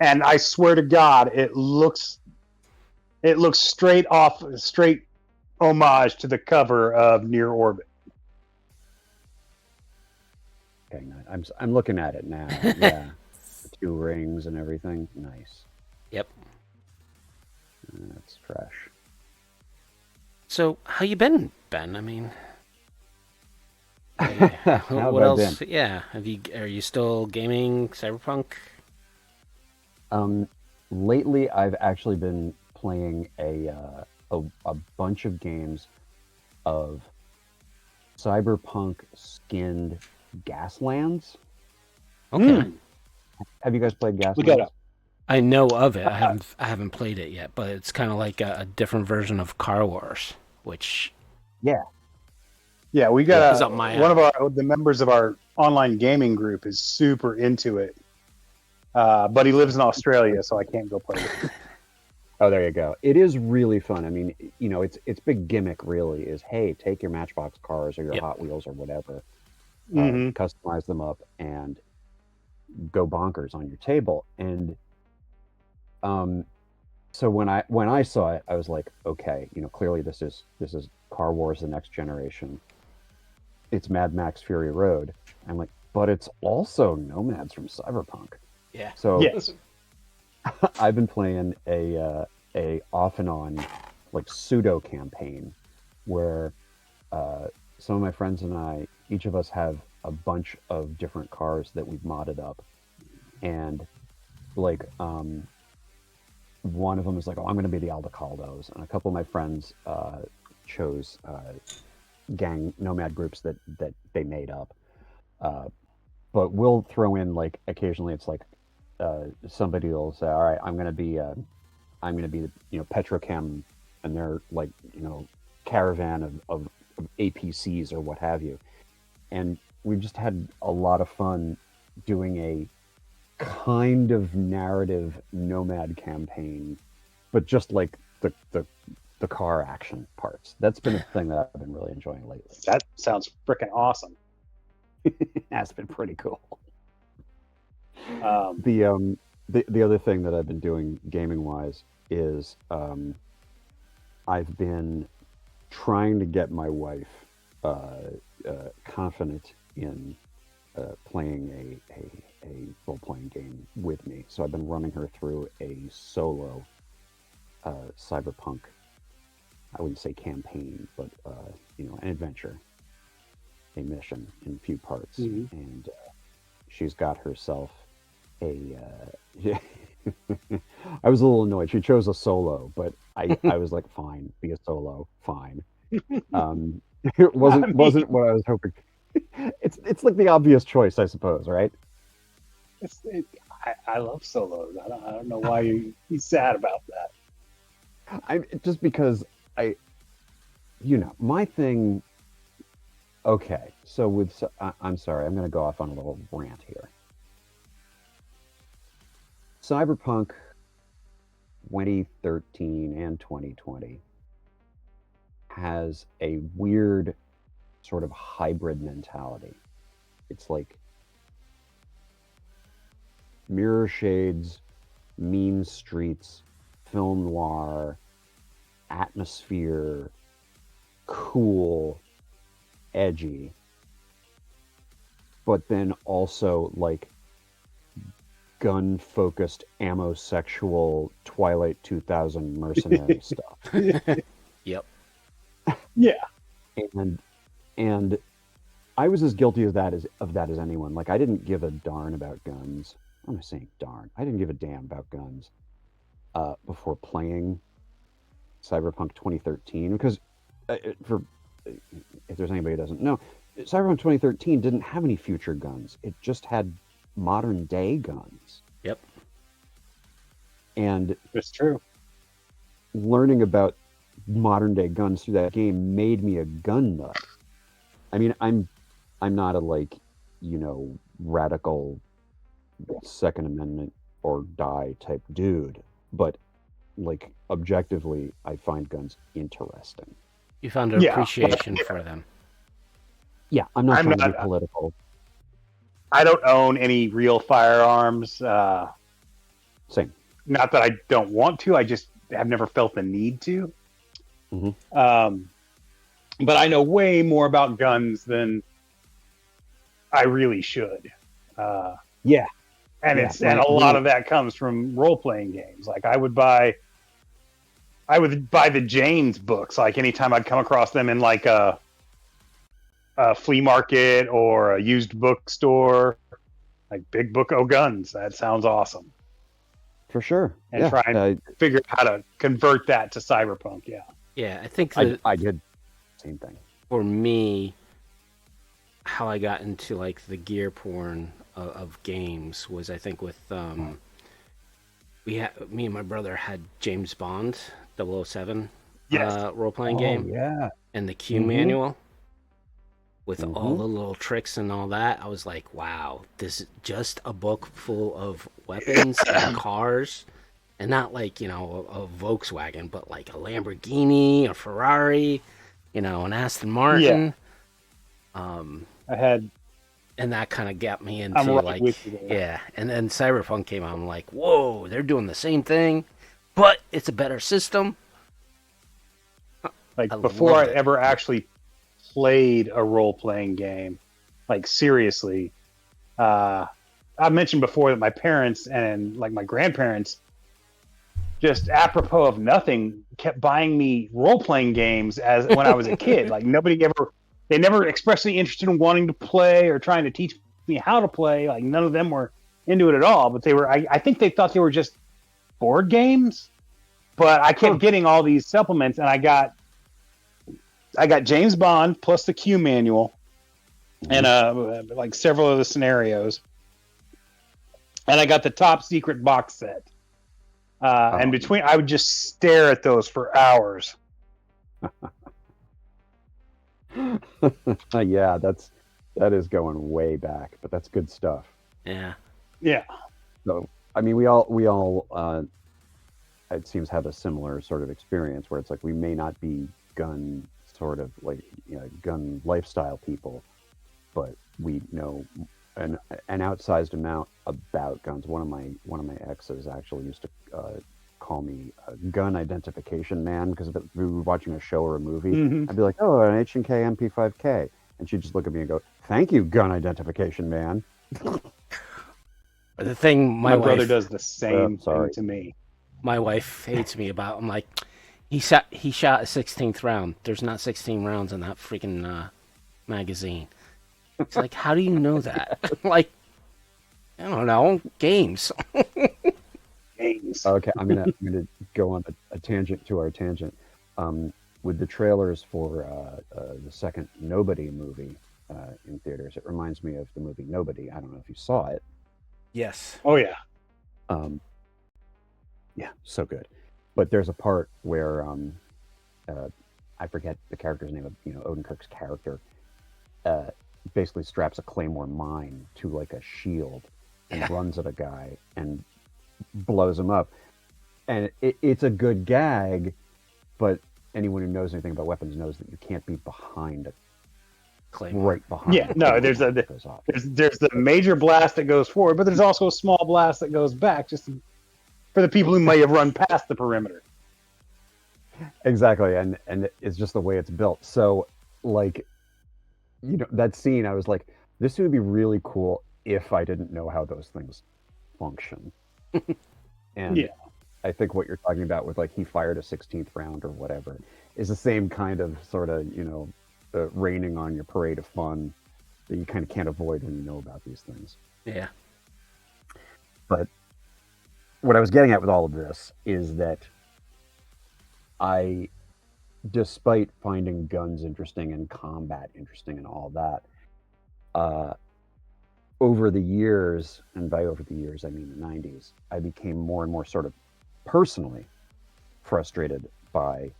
[SPEAKER 2] and I swear to God, it looks straight homage to the cover of Near Orbit.
[SPEAKER 3] Okay, I'm looking at it now. Yeah, the 2 rings and everything. Nice.
[SPEAKER 1] Yep.
[SPEAKER 3] That's fresh.
[SPEAKER 1] So, how you been, Ben? I mean,
[SPEAKER 3] How
[SPEAKER 1] what
[SPEAKER 3] have I
[SPEAKER 1] else?
[SPEAKER 3] been?
[SPEAKER 1] Yeah, are you still gaming Cyberpunk?
[SPEAKER 3] Lately, I've actually been playing a bunch of games of Cyberpunk skinned Gaslands.
[SPEAKER 1] Okay.
[SPEAKER 3] Have you guys played Gaslands?
[SPEAKER 1] I know of it. I haven't played it yet, but it's kind of like a different version of Car Wars, which
[SPEAKER 2] we got
[SPEAKER 1] is up my
[SPEAKER 2] one of the members of our online gaming group is super into it, but he lives in Australia, so I can't go play it.
[SPEAKER 3] Oh, there you go. It is really fun. I mean, its big gimmick really is, hey, take your Matchbox cars or your Hot Wheels or whatever, customize them up, and go bonkers on your table. And so when I saw it, I was like, okay, clearly this is Car Wars: The Next Generation. It's Mad Max Fury Road. I'm like, but it's also Nomads from Cyberpunk.
[SPEAKER 1] Yeah.
[SPEAKER 3] So
[SPEAKER 2] yes.
[SPEAKER 3] I've been playing a off and on like pseudo campaign where some of my friends and I, each of us have a bunch of different cars that we've modded up, and like one of them is like, oh, I'm going to be the Aldecaldos, and a couple of my friends chose gang nomad groups that they made up. but we'll throw in like occasionally it's like somebody will say, all right, I'm gonna be Petrochem, and they're like caravan of APCs or what have you, and we've just had a lot of fun doing a kind of narrative nomad campaign, but just like the car action parts. That's been a thing that I've been really enjoying lately.
[SPEAKER 2] That sounds freaking awesome.
[SPEAKER 3] That's been pretty cool.
[SPEAKER 2] Um,
[SPEAKER 3] The other thing that I've been doing gaming wise is I've been trying to get my wife confident in playing a role playing game with me. So I've been running her through a solo Cyberpunk. I wouldn't say campaign, but an adventure, a mission in a few parts, and she's got herself a. I was a little annoyed. She chose a solo, but I was like, fine, be a solo, fine. It wasn't what I was hoping. It's like the obvious choice, I suppose, right?
[SPEAKER 2] I love solos. I don't know why he's sad about that.
[SPEAKER 3] Just because my thing. Okay, so I'm sorry, I'm going to go off on a little rant here. Cyberpunk 2013 and 2020 has a weird sort of hybrid mentality. It's like mirror shades, mean streets, film noir, atmosphere, cool, edgy, but then also like gun-focused, ammo-sexual Twilight 2000 mercenary stuff.
[SPEAKER 1] Yep.
[SPEAKER 2] Yeah.
[SPEAKER 3] And I was as guilty of that as anyone. Like, I didn't give a darn about guns. I'm not saying darn. I didn't give a damn about guns before playing Cyberpunk 2013, because if there's anybody who doesn't know, Cyberpunk 2013 didn't have any future guns. It just had modern day guns.
[SPEAKER 1] Yep.
[SPEAKER 3] And
[SPEAKER 2] It's true.
[SPEAKER 3] learning about modern day guns through that game made me a gun nut. I mean, I'm not a radical Second Amendment or die type dude, but like objectively, I find guns interesting.
[SPEAKER 1] You found an appreciation for them.
[SPEAKER 3] Yeah, I'm not trying to be political.
[SPEAKER 2] I don't own any real firearms.
[SPEAKER 3] Same.
[SPEAKER 2] Not that I don't want to. I just have never felt the need to.
[SPEAKER 3] Mm-hmm.
[SPEAKER 2] But I know way more about guns than I really should.
[SPEAKER 3] Yeah.
[SPEAKER 2] And a lot of that comes from role playing games. Like I would buy the Jane's books. Like anytime I'd come across them in like a flea market or a used bookstore, like Big Book O Guns. That sounds awesome.
[SPEAKER 3] For sure.
[SPEAKER 2] And try and figure out how to convert that to Cyberpunk. Yeah.
[SPEAKER 1] Yeah, I think
[SPEAKER 3] I did same thing.
[SPEAKER 1] For me, how I got into like the gear porn of games was, I think, with me and my brother had James Bond 007 role playing game.
[SPEAKER 3] Yeah.
[SPEAKER 1] And the Q manual with all the little tricks and all that. I was like, wow, this is just a book full of weapons and cars. And not like, a Volkswagen, but like a Lamborghini, a Ferrari, an Aston Martin.
[SPEAKER 2] Yeah. And
[SPEAKER 1] that kind of got me into yeah. And then Cyberpunk came out. I'm like, whoa, they're doing the same thing, but it's a better system.
[SPEAKER 2] Like before I ever actually played a role-playing game, like seriously, I mentioned before that my parents and like my grandparents, just apropos of nothing, kept buying me role-playing games as when I was a kid. Like they never expressly interested in wanting to play or trying to teach me how to play. Like none of them were into it at all. But I think they thought they were just board games. But I kept getting all these supplements, and I got James Bond plus the Q manual, and like several of the scenarios. And I got the top secret box set. And between, I would just stare at those for hours.
[SPEAKER 3] Yeah, that is going way back, but that's good stuff.
[SPEAKER 1] Yeah.
[SPEAKER 2] Yeah.
[SPEAKER 3] So, I mean, we all it seems have a similar sort of experience where it's like we may not be gun sort of like gun lifestyle people, but we know an outsized amount about guns. One of my exes actually used to call me a gun identification man because we were watching a show or a movie.
[SPEAKER 2] Mm-hmm.
[SPEAKER 3] I'd be like, oh, an H&K MP5K, and she'd just look at me and go, thank you, gun identification man.
[SPEAKER 1] The thing
[SPEAKER 2] my brother does the same thing to me.
[SPEAKER 1] My wife hates me about. I'm like, he shot a 16th round. There's not 16 rounds in that freaking magazine. It's like, how do you know that? Like, I don't know, games.
[SPEAKER 2] Games.
[SPEAKER 3] Okay, I'm gonna go on a tangent to our tangent. With the trailers for the second Nobody movie in theaters, it reminds me of the movie Nobody. I don't know if you saw it.
[SPEAKER 1] Yes.
[SPEAKER 2] Oh yeah.
[SPEAKER 3] Yeah, so good. But there's a part where I forget the character's name of Odenkirk's character basically straps a claymore mine to like a shield and runs at a guy and blows him up. And it's a good gag, but anyone who knows anything about weapons knows that you can't be behind a claymore. Right behind.
[SPEAKER 2] Yeah, no, there's the major blast that goes forward, but there's also a small blast that goes back just for the people who may have run past the perimeter.
[SPEAKER 3] Exactly, and it's just the way it's built. So, like, that scene, I was like, this would be really cool if I didn't know how those things function. And yeah. I think what you're talking about with like he fired a 16th round or whatever is the same kind of sort of raining on your parade of fun that you kind of can't avoid when you know about these things.
[SPEAKER 1] Yeah.
[SPEAKER 3] But what I was getting at with all of this is that I, despite finding guns interesting and combat interesting and all that, over the years, and by over the years I mean the 90s, I became more and more sort of personally frustrated by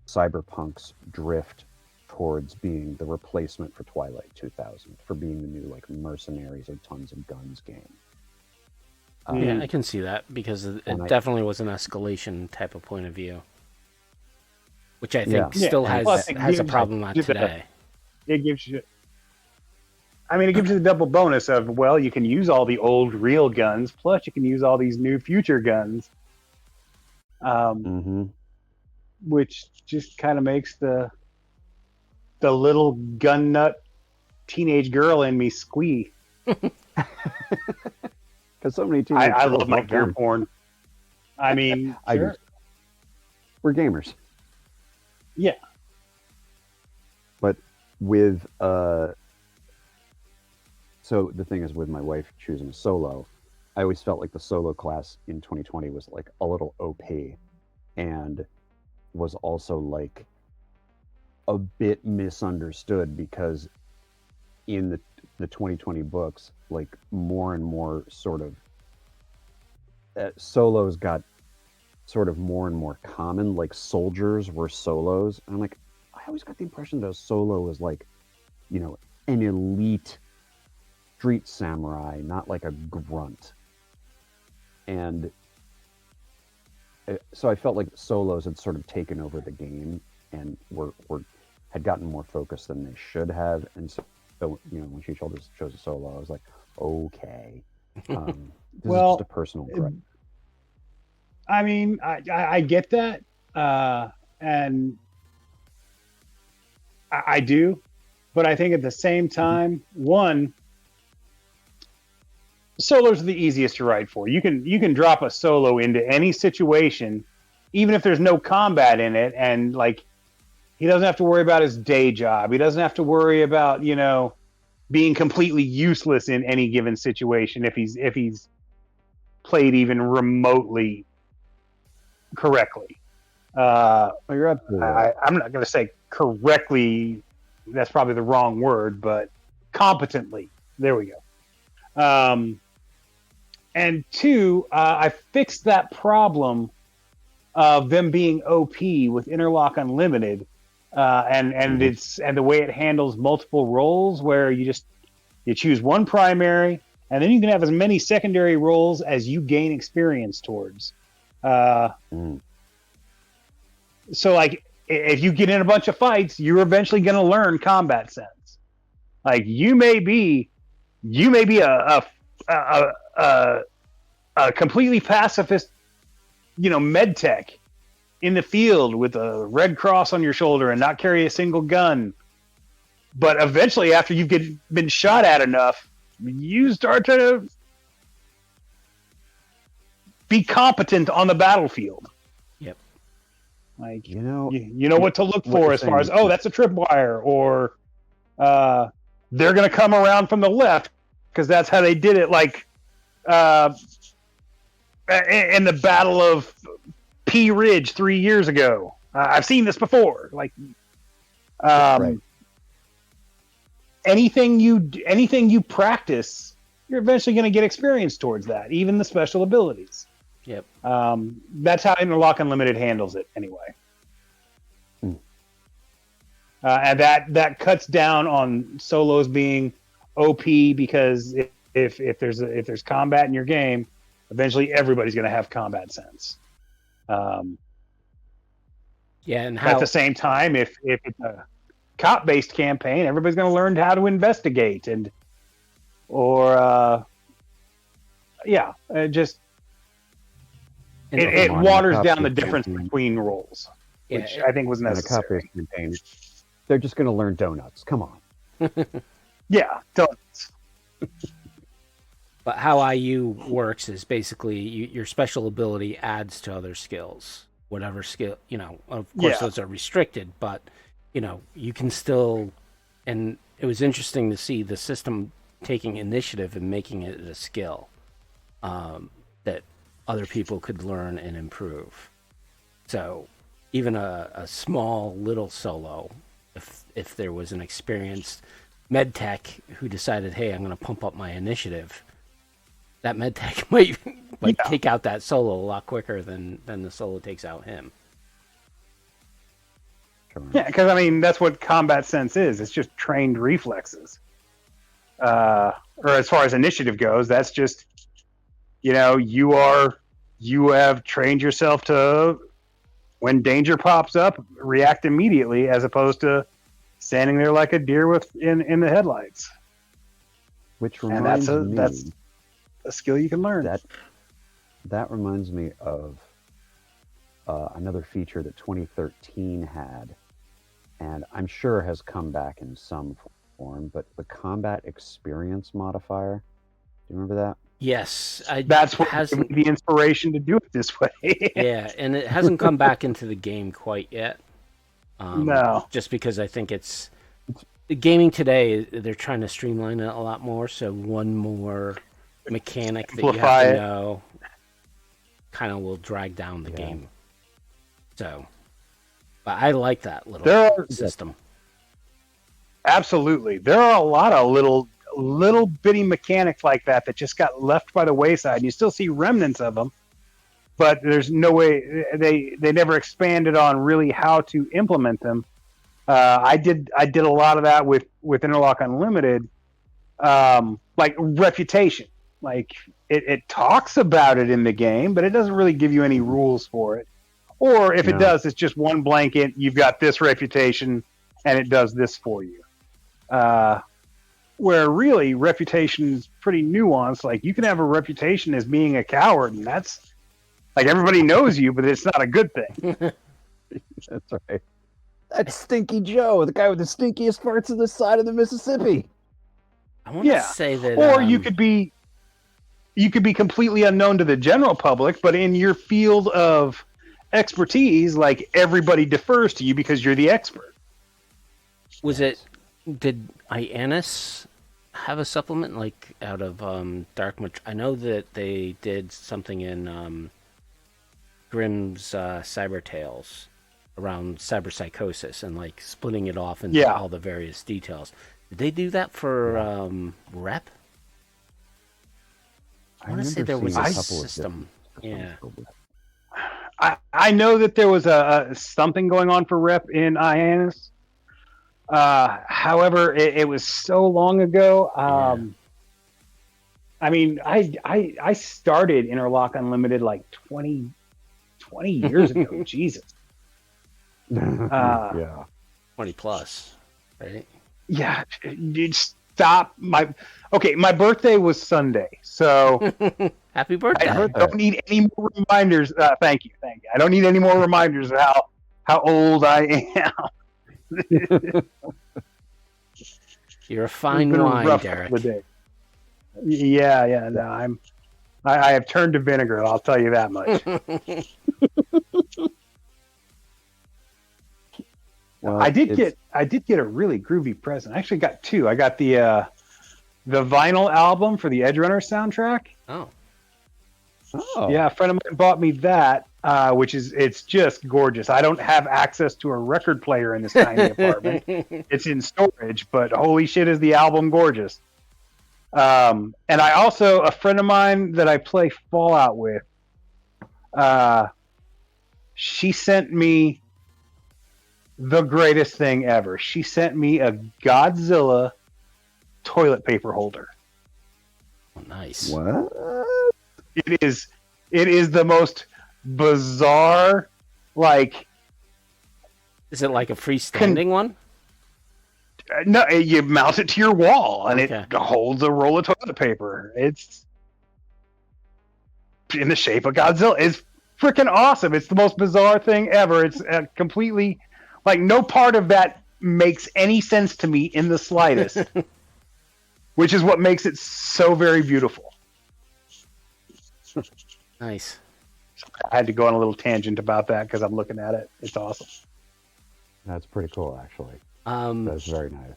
[SPEAKER 3] Cyberpunk's drift towards being the replacement for Twilight 2000, for being the new like mercenaries or tons of guns game.
[SPEAKER 1] Yeah, I can see that because it definitely was an escalation type of point of view, which I think still has a problem today.
[SPEAKER 2] It gives you. I mean, it gives you the double bonus of, well, you can use all the old real guns, plus you can use all these new future guns, which just kind of makes the little gun nut teenage girl in me squee.
[SPEAKER 3] Because so many
[SPEAKER 2] I love my gear porn. I mean, sure.
[SPEAKER 3] We're gamers.
[SPEAKER 2] Yeah.
[SPEAKER 3] But with so the thing is, with my wife choosing a solo, I always felt like the solo class in 2020 was like a little OP and was also like a bit misunderstood because in the 2020 books, like more and more sort of solos got sort of more and more common. Like soldiers were solos, and I'm like, I always got the impression that a solo was like, an elite street samurai, not like a grunt. And so I felt like solos had sort of taken over the game and had gotten more focused than they should have. And so when she chose a solo, I was like, okay, this is just a personal gripe.
[SPEAKER 2] I mean, I get that, and I do, but I think at the same time, solos are the easiest to write for. You can drop a solo into any situation, even if there's no combat in it, and like he doesn't have to worry about his day job. He doesn't have to worry about being completely useless in any given situation if he's played even remotely correctly.
[SPEAKER 3] You're absolutely right.
[SPEAKER 2] I'm not going to say correctly. That's probably the wrong word, but competently. There we go. And two, I fixed that problem of them being OP with Interlock Unlimited, and the way it handles multiple roles, where you choose one primary, and then you can have as many secondary roles as you gain experience towards. So, like, if you get in a bunch of fights, you're eventually going to learn combat sense. Like, you may be a completely pacifist, med tech in the field with a red cross on your shoulder and not carry a single gun. But eventually, after you've been shot at enough, you start to be competent on the battlefield.
[SPEAKER 1] Yep.
[SPEAKER 2] Like, you know what to look for as far as, that's a tripwire, or they're going to come around from the left, because that's how they did it. Like, in the Battle of P Ridge 3 years ago. I've seen this before. Like,
[SPEAKER 3] Right.
[SPEAKER 2] anything you practice, you're eventually going to get experience towards that, even the special abilities.
[SPEAKER 1] Yep.
[SPEAKER 2] That's how Interlock Unlimited handles it, anyway. And that cuts down on solos being OP, because if there's combat in your game, eventually everybody's going to have combat sense.
[SPEAKER 1] Yeah, and
[SPEAKER 2] at the same time, if it's a cop-based campaign, everybody's going to learn how to investigate it waters down the difference between roles, which I think was necessary.
[SPEAKER 3] In a cop-based campaign, they're just going to learn donuts. Come on.
[SPEAKER 2] Yeah, donuts.
[SPEAKER 1] But how IU works is basically your special ability adds to other skills. Whatever skill, of course those are restricted, but, you can still, and it was interesting to see the system taking initiative and making it a skill that other people could learn and improve. So even a small little solo, if there was an experienced med tech who decided, hey, I'm going to pump up my initiative, that med tech might take out that solo a lot quicker than the solo takes out him.
[SPEAKER 3] Sure.
[SPEAKER 2] Yeah, because that's what combat sense is. It's just trained reflexes. Or as far as initiative goes, that's just you have trained yourself to, when danger pops up, react immediately, as opposed to standing there like a deer in the headlights.
[SPEAKER 3] Which reminds me,
[SPEAKER 2] that's a skill you can learn.
[SPEAKER 3] That reminds me of another feature that 2013 had, and I'm sure has come back in some form, but the combat experience modifier. Do you remember that?
[SPEAKER 2] Yes. That's what gave me the inspiration to do it this way.
[SPEAKER 1] Yeah, and it hasn't come back into the game quite yet.
[SPEAKER 2] No.
[SPEAKER 1] Just because I think it's gaming today, they're trying to streamline it a lot more, so one more mechanic that you have to know kind of will drag down the game. So, but I like that little system.
[SPEAKER 2] Absolutely. There are a lot of little bitty mechanics like that just got left by the wayside. You still see remnants of them, but there's no way they never expanded on really how to implement them. I did a lot of that with Interlock Unlimited, like reputation. Like it talks about it in the game, but it doesn't really give you any rules for it. Or if it does, it's just one blanket. You've got this reputation, and it does this for you. Where really reputation is pretty nuanced. Like, you can have a reputation as being a coward, and that's like, everybody knows you, but it's not a good thing.
[SPEAKER 3] That's right. That's Stinky Joe, the guy with the stinkiest farts on this side of the Mississippi.
[SPEAKER 1] I want to say that,
[SPEAKER 2] or you could be completely unknown to the general public, but in your field of expertise, like, everybody defers to you because you're the expert.
[SPEAKER 1] Did Ioannis have a supplement, like, out of Dark I know that they did something in Grimm's Cyber Tales around cyberpsychosis and, like, splitting it off into all the various details. Did they do that for Rep? I want to say there was a system. Yeah.
[SPEAKER 2] I know that there was a something going on for Rep in Ionis. However, it was so long ago. I mean, I started Interlock Unlimited like 20 years ago. Jesus.
[SPEAKER 3] Yeah.
[SPEAKER 1] 20 plus, right?
[SPEAKER 2] Yeah. Stop. My birthday was Sunday, so
[SPEAKER 1] Happy birthday!
[SPEAKER 2] I don't need any more reminders. Thank you. I don't need any more reminders of how old I am.
[SPEAKER 1] You're a fine wine, Derek.
[SPEAKER 2] Yeah. No, I have turned to vinegar. I'll tell you that much.
[SPEAKER 3] Well,
[SPEAKER 2] I did get a really groovy present. I actually got two. I got the vinyl album for the Edgerunners soundtrack.
[SPEAKER 3] Oh.
[SPEAKER 2] Yeah, a friend of mine bought me that, it's just gorgeous. I don't have access to a record player in this tiny apartment. It's in storage, but holy shit, is the album gorgeous. And I also, a friend of mine that I play Fallout with, she sent me the greatest thing ever. She sent me a Godzilla toilet paper holder.
[SPEAKER 1] Oh, nice.
[SPEAKER 3] What?
[SPEAKER 2] It is the most bizarre, like.
[SPEAKER 1] Is it like a freestanding one?
[SPEAKER 2] No, you mount it to your wall, and it holds a roll of toilet paper. It's in the shape of Godzilla. It's freaking awesome. It's the most bizarre thing ever. It's completely, like, no part of that makes any sense to me in the slightest, which is what makes it so very beautiful.
[SPEAKER 1] Nice.
[SPEAKER 2] I had to go on a little tangent about that because I'm looking at it. It's awesome.
[SPEAKER 3] That's pretty cool, actually. That's very nice.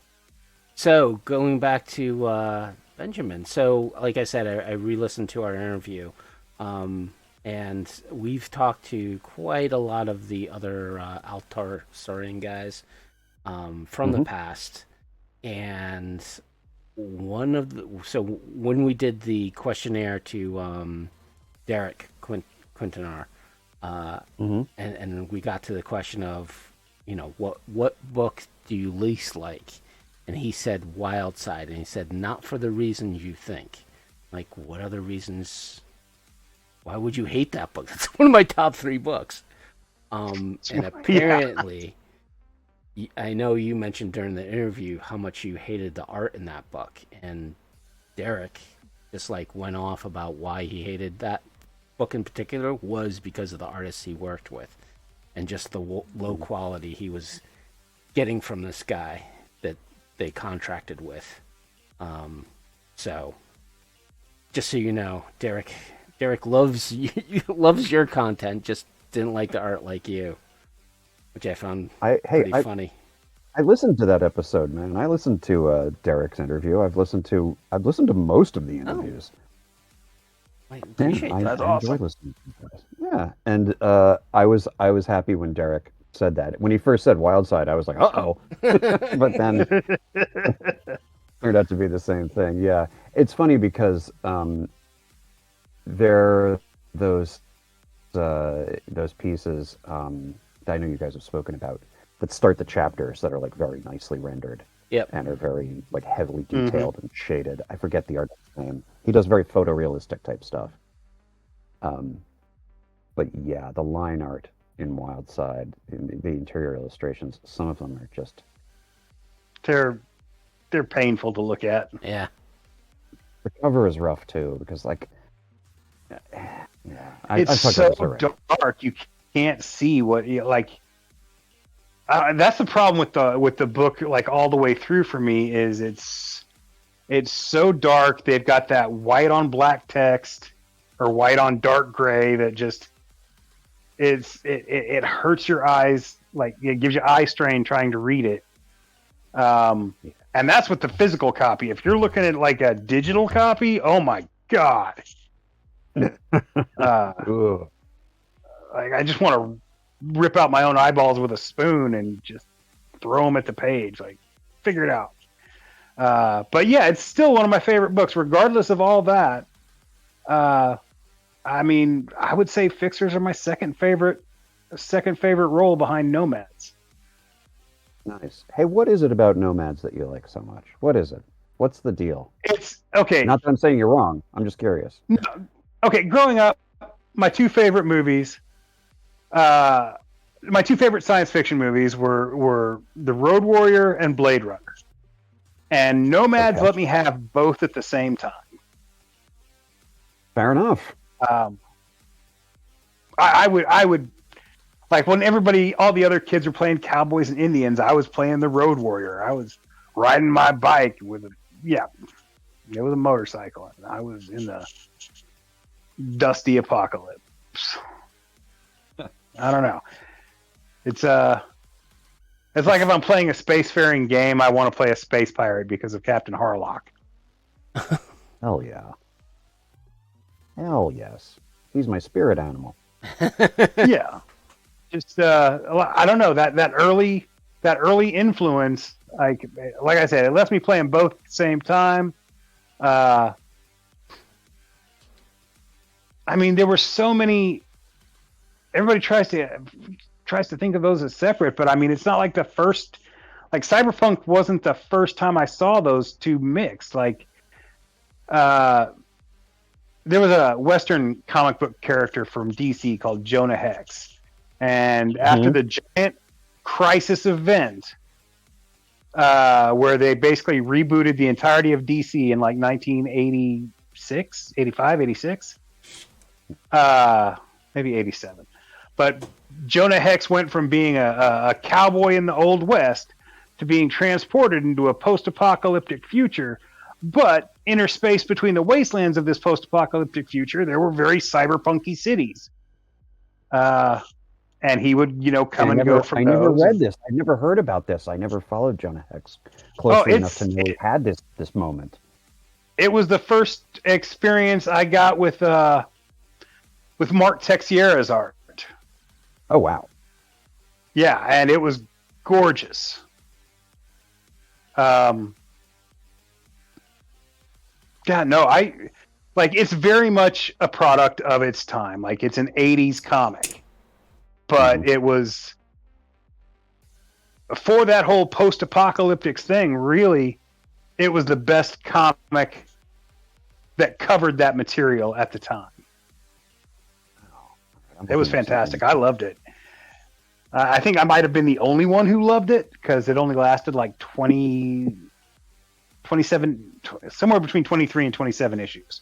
[SPEAKER 1] So going back to Benjamin. So, like I said, I re-listened to our interview, and we've talked to quite a lot of the other Altar Saurian guys from the past, and when we did the questionnaire to Derek Quintanar, and we got to the question of, what book do you least like? And he said Wildside, and he said, not for the reasons you think. Like, what other reasons? Why would you hate that book? That's one of my top 3 books. And apparently, I know you mentioned during the interview how much you hated the art in that book, and Derek just went off about why he hated that book in particular was because of the artists he worked with and just the low quality he was getting from this guy that they contracted with. So just so you know, Derek loves loves your content, just didn't like the art like you, which I found pretty funny.
[SPEAKER 3] I listened to that episode, man. I listened to Derek's interview. I've listened to most of the interviews.
[SPEAKER 1] I appreciate that.
[SPEAKER 3] That's awesome. I enjoy listening to that. Yeah, and I was happy when Derek said that. When he first said Wildside, I was like, uh-oh. But then turned out to be the same thing. Yeah, it's funny because there are those pieces that I know you guys have spoken about that start the chapters that are very nicely rendered.
[SPEAKER 1] Yep.
[SPEAKER 3] And are very heavily detailed and shaded. I forget the artist's name. He does very photorealistic type stuff. But yeah, the line art in Wildside, in the interior illustrations, some of them are just
[SPEAKER 2] they're painful to look at.
[SPEAKER 1] Yeah.
[SPEAKER 3] The cover is rough too because
[SPEAKER 2] it's so dark you can't see what that's the problem with the book all the way through for me is it's so dark. They've got that white on black text or white on dark gray that just it hurts your eyes, it gives you eye strain trying to read it. And that's with the physical copy. If you're looking at a digital copy, oh my god. I just want to rip out my own eyeballs with a spoon and just throw them at the page. Figure it out. But yeah, it's still one of my favorite books, regardless of all that. I mean, I would say Fixers are my second favorite role behind Nomads.
[SPEAKER 3] Nice. Hey, what is it about Nomads that you like so much? What is it? What's the deal?
[SPEAKER 2] It's okay.
[SPEAKER 3] Not that I'm saying you're wrong. I'm just curious.
[SPEAKER 2] Okay, growing up, my two favorite movies, my two favorite science fiction movies were The Road Warrior and Blade Runner. And Nomads
[SPEAKER 3] Okay.
[SPEAKER 2] let me have both at the same time.
[SPEAKER 3] Fair enough.
[SPEAKER 2] I would like when all the other kids were playing cowboys and Indians, I was playing the Road Warrior. I was riding my bike it was a motorcycle, and I was in the dusty apocalypse. I don't know. It's like if I'm playing a spacefaring game, I want to play a space pirate because of Captain Harlock.
[SPEAKER 3] Hell yeah. Hell yes. He's my spirit animal.
[SPEAKER 2] Yeah. Just I don't know, that early influence, like I said, it lets me play them both at the same time. I mean, there were so many. Everybody tries to think of those as separate, but I mean, it's not like the first. Like Cyberpunk wasn't the first time I saw those two mixed. Like, there was a Western comic book character from DC called Jonah Hex, and after the giant crisis event, where they basically rebooted the entirety of DC in like 1986, 85, 86, maybe 87. But Jonah Hex went from being a cowboy in the Old West to being transported into a post-apocalyptic future. But interspaced between the wastelands of this post-apocalyptic future, there were very cyberpunky cities. And he would, come and go from those.
[SPEAKER 3] I never read this. I never heard about this. I never followed Jonah Hex closely enough to know he had this moment.
[SPEAKER 2] It was the first experience I got with Mark Texeira's art.
[SPEAKER 3] Oh, wow.
[SPEAKER 2] Yeah, and it was gorgeous. God, no, it's very much a product of its time. Like, it's an 80s comic. But it was, for that whole post-apocalyptic thing, really, it was the best comic that covered that material at the time. It was fantastic. I loved it. I think I might have been the only one who loved it because it only lasted like 27, somewhere between 23 and 27 issues.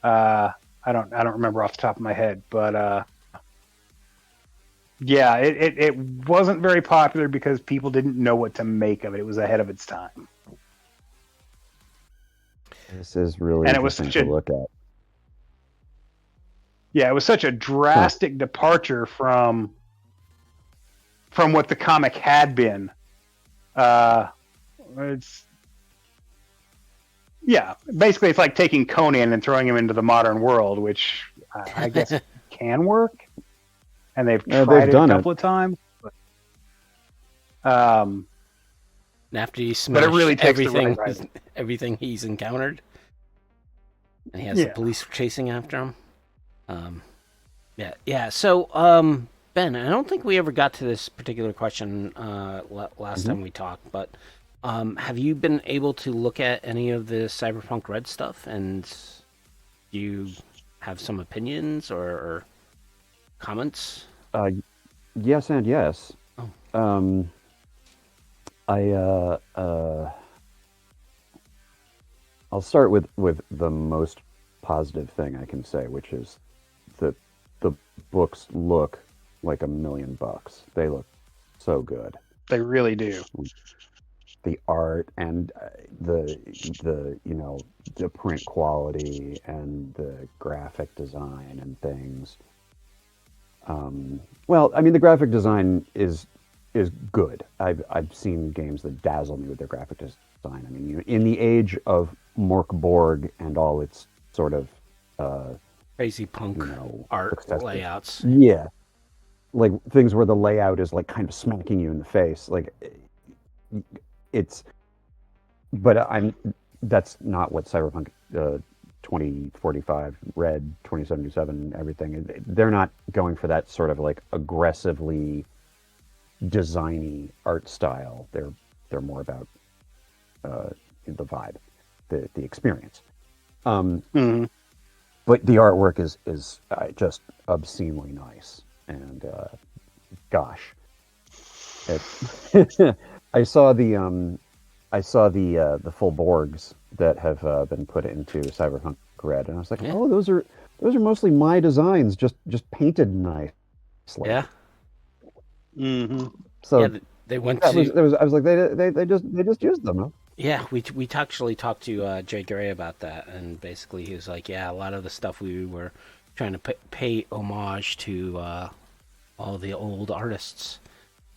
[SPEAKER 2] I don't remember off the top of my head, but yeah, it wasn't very popular because people didn't know what to make of it. It was ahead of its time.
[SPEAKER 3] This is really interesting to look at.
[SPEAKER 2] Yeah, it was such a drastic departure from what the comic had been. Basically it's like taking Conan and throwing him into the modern world, which I guess can work. And they've tried it a couple of times. But,
[SPEAKER 1] and after you smash
[SPEAKER 2] but it really takes
[SPEAKER 1] everything he's encountered, and he has the police chasing after him. So, Ben, I don't think we ever got to this particular question last time we talked, but have you been able to look at any of the Cyberpunk Red stuff, and do you have some opinions or comments?
[SPEAKER 3] Yes and yes.
[SPEAKER 1] Oh.
[SPEAKER 3] I'll start with the most positive thing I can say, which is that the books look like $1 million. They look so good.
[SPEAKER 2] They really do.
[SPEAKER 3] The art and the print quality and the graphic design and things. Well, I mean, the graphic design is good. I've seen games that dazzle me with their graphic design. I mean, in the age of Mork Borg and all its sort of
[SPEAKER 1] crazy punk art layouts.
[SPEAKER 3] Yeah, like things where the layout is like kind of smacking you in the face. Like it's but that's not what Cyberpunk 2045, Red 2077, everything. They're not going for that sort of like aggressively designy art style. They're more about the vibe, the experience.
[SPEAKER 2] Mm-hmm.
[SPEAKER 3] But the artwork is just obscenely nice, and gosh, it, I saw the full Borgs that have been put into Cyberpunk Red, and I was like,
[SPEAKER 1] Yeah.
[SPEAKER 3] oh, those are mostly my designs, just painted nicely.
[SPEAKER 1] Yeah.
[SPEAKER 2] Mm-hmm.
[SPEAKER 3] So
[SPEAKER 1] Yeah. They went
[SPEAKER 3] that
[SPEAKER 1] to.
[SPEAKER 3] was I was like, they just used them. Huh?
[SPEAKER 1] Yeah, we actually talked to Jay Gray about that, and basically he was like, yeah, a lot of the stuff we were trying to pay homage to all the old artists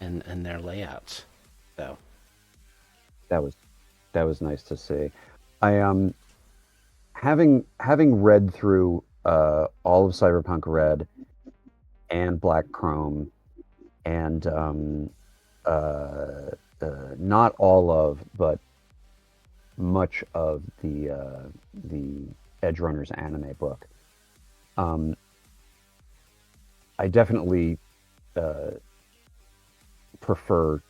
[SPEAKER 1] and their layouts. So
[SPEAKER 3] That was nice to see. I having read through all of Cyberpunk Red and Black Chrome and not all of, but much of the Edgerunners anime book. I definitely prefer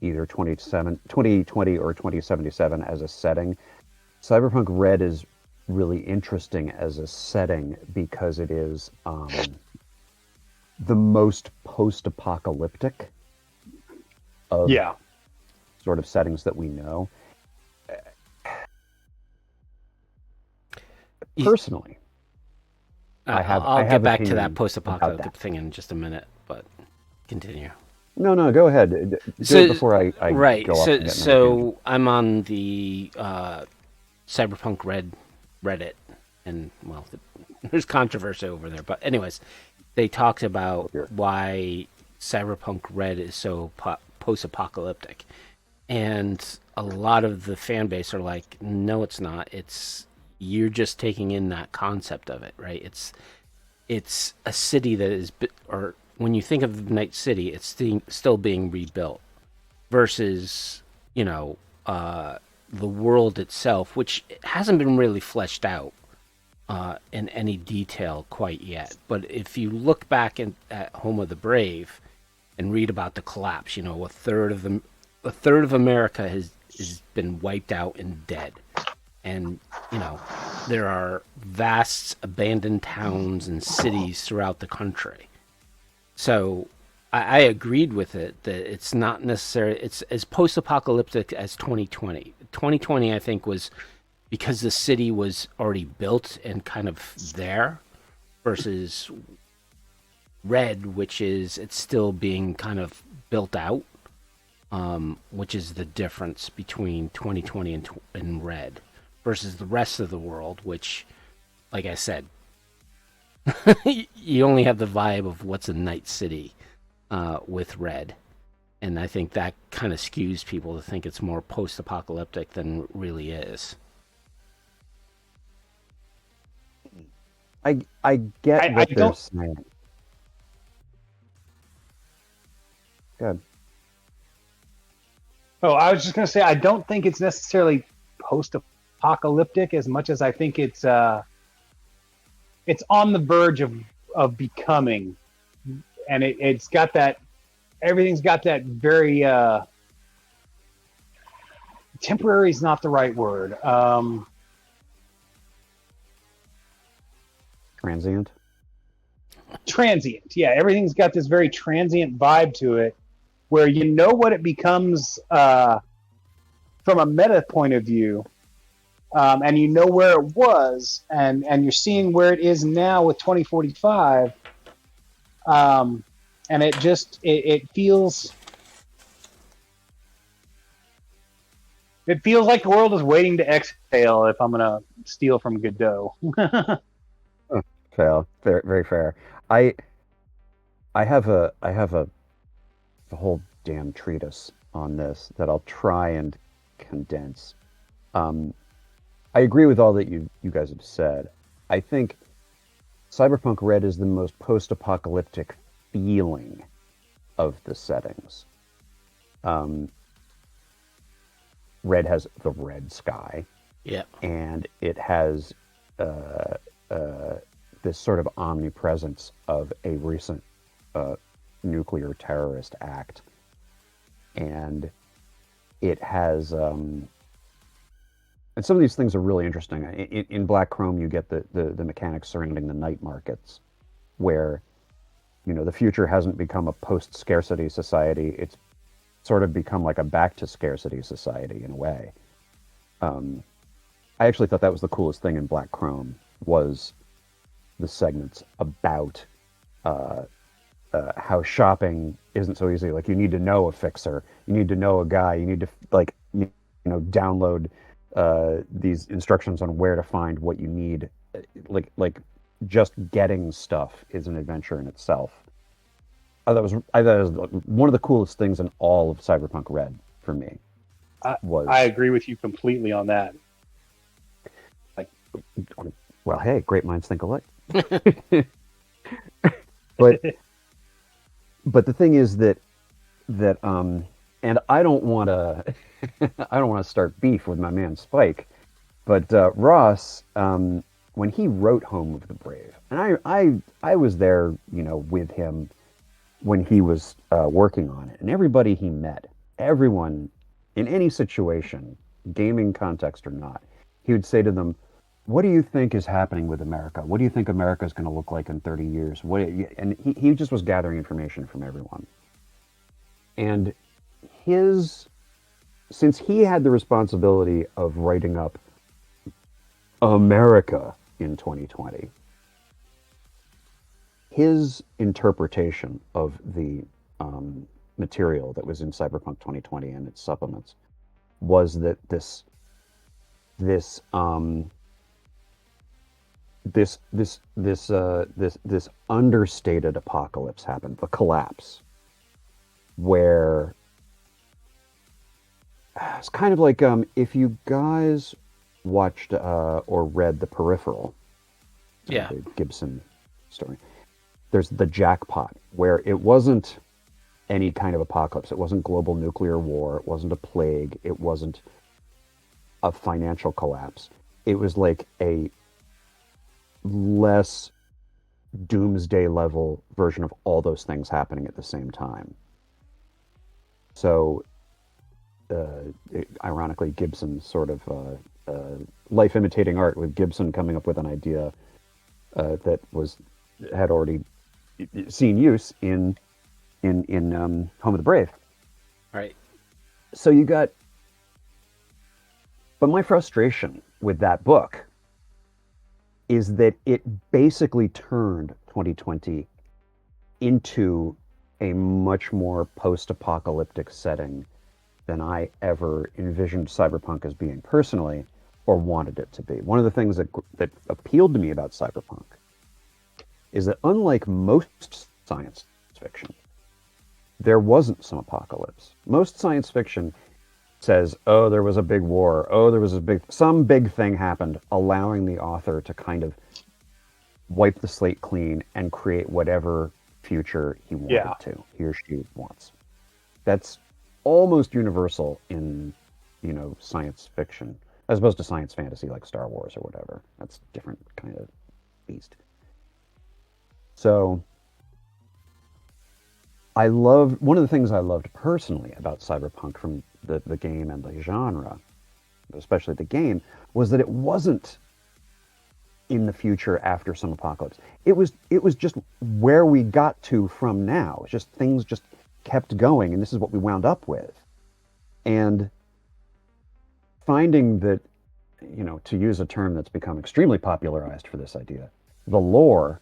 [SPEAKER 3] either 2020 or 2077 as a setting. Cyberpunk Red is really interesting as a setting because it is the most post-apocalyptic of sort of settings that we know. Personally,
[SPEAKER 1] I'll get back to that post-apocalyptic thing in just a minute, but continue.
[SPEAKER 3] No, go ahead. Do it before I
[SPEAKER 1] right.
[SPEAKER 3] go off.
[SPEAKER 1] So I'm on the Cyberpunk Red Reddit, and well, there's controversy over there. But anyways, they talked about why Cyberpunk Red is so post-apocalyptic, and a lot of the fan base are like, "No, it's not. You're just taking in that concept of it, right? It's a city that is, or when you think of Night City, it's still being rebuilt versus, the world itself, which hasn't been really fleshed out in any detail quite yet. But if you look back at Home of the Brave and read about the collapse, a third of America has been wiped out and dead. And, there are vast abandoned towns and cities throughout the country. So I agreed with it that it's not necessarily, it's as post-apocalyptic as 2020. 2020, I think, was because the city was already built and kind of there versus Red, which is, it's still being kind of built out, which is the difference between 2020 and Red versus the rest of the world, which, like I said, you only have the vibe of what's a Night City with Red. And I think that kind of skews people to think it's more post-apocalyptic than it really is.
[SPEAKER 3] I get what they're saying. Good.
[SPEAKER 2] Oh, I was just going to say, I don't think it's necessarily post-apocalyptic as much as I think it's on the verge of becoming, and it's got that, everything's got that very temporary is not the right word. Transient, yeah. Everything's got this very transient vibe to it, where you know what it becomes from a meta point of view, and you know where it was, and you're seeing where it is now with 2045, and it just it feels like the world is waiting to exhale. If I'm gonna steal from Godot.
[SPEAKER 3] Fair, very, very fair. I have a whole damn treatise on this that I'll try and condense. I agree with all that you guys have said. I think Cyberpunk Red is the most post-apocalyptic feeling of the settings. Red has the red sky,
[SPEAKER 1] Yeah.
[SPEAKER 3] and it has uh, uh, this sort of omnipresence of a recent nuclear terrorist act, and it has and some of these things are really interesting. In Black Chrome, you get the mechanics surrounding the night markets, where the future hasn't become a post-scarcity society. It's sort of become like a back-to-scarcity society in a way. I actually thought that was the coolest thing in Black Chrome, was the segments about how shopping isn't so easy. Like, you need to know a fixer, you need to know a guy, you need to download these instructions on where to find what you need. Like just getting stuff is an adventure in itself. I thought it was one of the coolest things in all of Cyberpunk Red for me.
[SPEAKER 2] I agree with you completely on that. Like,
[SPEAKER 3] well, hey, great minds think alike. but the thing is that and I don't want to I don't want to start beef with my man Spike, but Ross, when he wrote Home of the Brave, and I was there, with him when he was working on it, and everybody he met, everyone in any situation, gaming context or not, he would say to them, "What do you think is happening with America? What do you think America is going to look like in 30 years?" And he just was gathering information from everyone. And since he had the responsibility of writing up America in 2020, his interpretation of the material that was in Cyberpunk 2020 and its supplements was that this understated apocalypse happened, the collapse, where it's kind of like if you guys watched or read The Peripheral,
[SPEAKER 1] Yeah.
[SPEAKER 3] the Gibson story. There's the jackpot, where it wasn't any kind of apocalypse. It wasn't global nuclear war. It wasn't a plague. It wasn't a financial collapse. It was like a less doomsday level version of all those things happening at the same time. So, ironically, Gibson sort of life imitating art, with Gibson coming up with an idea that had already seen use in Home of the Brave.
[SPEAKER 1] Right.
[SPEAKER 3] So you got, but my frustration with that book is that it basically turned 2020 into a much more post-apocalyptic setting than I ever envisioned Cyberpunk as being personally, or wanted it to be. One of the things that appealed to me about Cyberpunk is that, unlike most science fiction, there wasn't some apocalypse. Most science fiction says, oh, there was a big war, oh, there was some big thing happened, allowing the author to kind of wipe the slate clean and create whatever future he wanted to, he or she wants. That's almost universal in, science fiction, as opposed to science fantasy like Star Wars or whatever. That's a different kind of beast. So one of the things I loved personally about Cyberpunk from the game and the genre, especially the game, was that it wasn't in the future after some apocalypse. It was just where we got to from now. It's just things just kept going, and this is what we wound up with. And finding that, to use a term that's become extremely popularized for this idea, the lore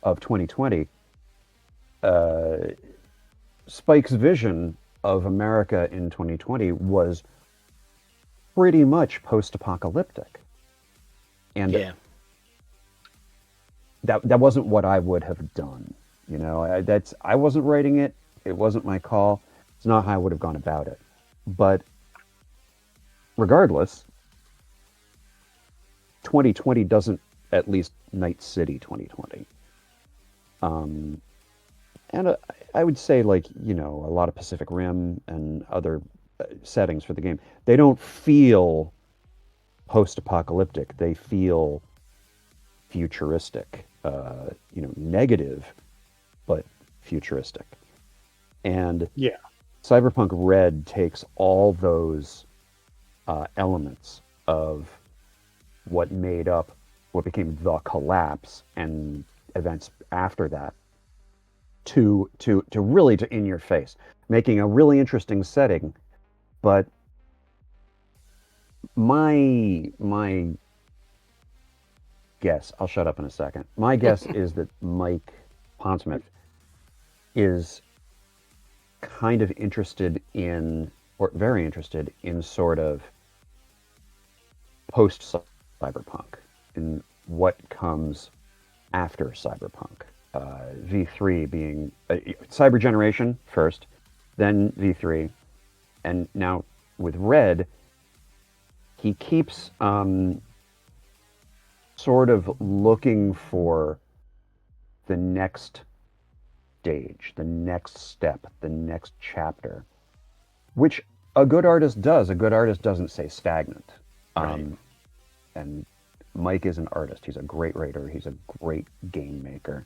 [SPEAKER 3] of 2020, Spike's vision of America in 2020 was pretty much post-apocalyptic. And that wasn't what I would have done. I wasn't writing it. It wasn't my call. It's not how I would have gone about it. But regardless, 2020 doesn't, at least Night City 2020. And I would say, a lot of Pacific Rim and other settings for the game. They don't feel post-apocalyptic. They feel futuristic, negative, but futuristic. And
[SPEAKER 2] Yeah.
[SPEAKER 3] Cyberpunk Red takes all those elements of what became the collapse and events after that to really to in your face, making a really interesting setting. But my guess, I'll shut up in a second. My guess is that Mike Pondsmith is kind of interested in, or very interested in, sort of post cyberpunk, in what comes after cyberpunk. V3 being cyber generation first, then V3, and now with Red, he keeps sort of looking for the next stage, the next step, the next chapter, which a good artist does. A good artist doesn't stay stagnant.
[SPEAKER 1] Right.
[SPEAKER 3] And Mike is an artist. He's a great writer. He's a great game maker.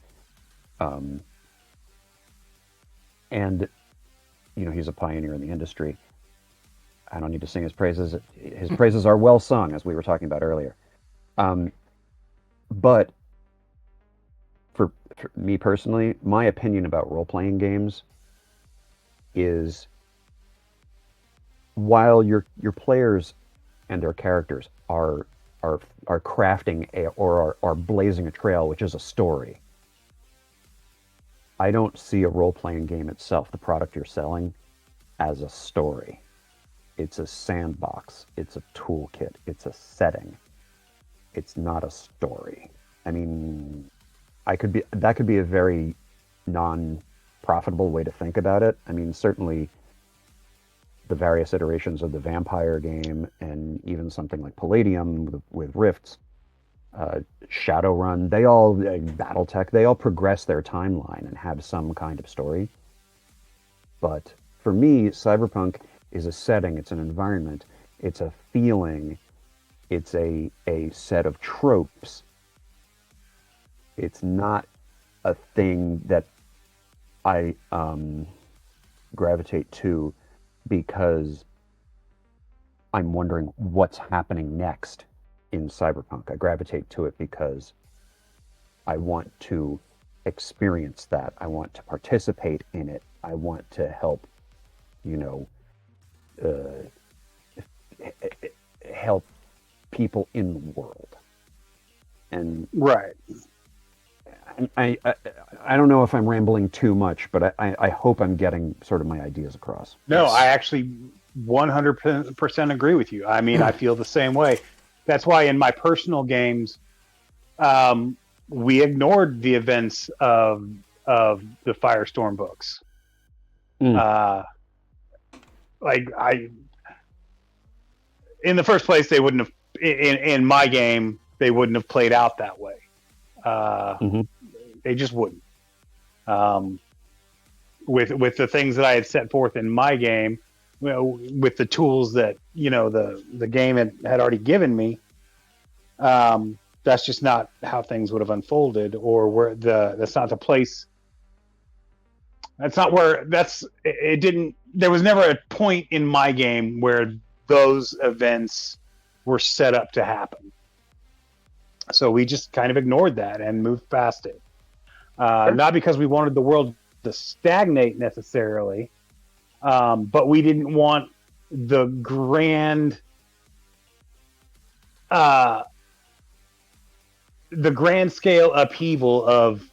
[SPEAKER 3] And, he's a pioneer in the industry. I don't need to sing his praises. His praises are well sung, as we were talking about earlier. But for me personally, my opinion about role-playing games is, while your players and their characters are crafting or are blazing a trail, which is a story, I don't see a role-playing game itself, the product you're selling, as a story. It's a sandbox. It's a toolkit. It's a setting. It's not a story. I mean, that could be a very non-profitable way to think about it. I mean, certainly the various iterations of the vampire game, and even something like Palladium with Rifts, Shadowrun, they all, BattleTech, they all progress their timeline and have some kind of story. But for me, Cyberpunk is a setting, it's an environment, it's a feeling, it's a set of tropes. It's not a thing that I gravitate to because I'm wondering what's happening next in Cyberpunk. I gravitate to it because I want to experience that. I want to participate in it. I want to help, help people in the world. And
[SPEAKER 2] Right.
[SPEAKER 3] I don't know if I'm rambling too much, but I hope I'm getting sort of my ideas across.
[SPEAKER 2] No,
[SPEAKER 1] Yes.
[SPEAKER 2] I actually 100% agree with you. I mean, I feel the same way. That's why in my personal games, we ignored the events of the Firestorm books. In the first place, they wouldn't have, in my game, they wouldn't have played out that way. They just wouldn't. With the things that I had set forth in my game, with the tools that the game had already given me, that's just not how things would have unfolded, or that's not the place. That's not where it didn't. There was never a point in my game where those events were set up to happen. So we just kind of ignored that and moved past it. Not because we wanted the world to stagnate necessarily, but we didn't want the grand scale upheaval of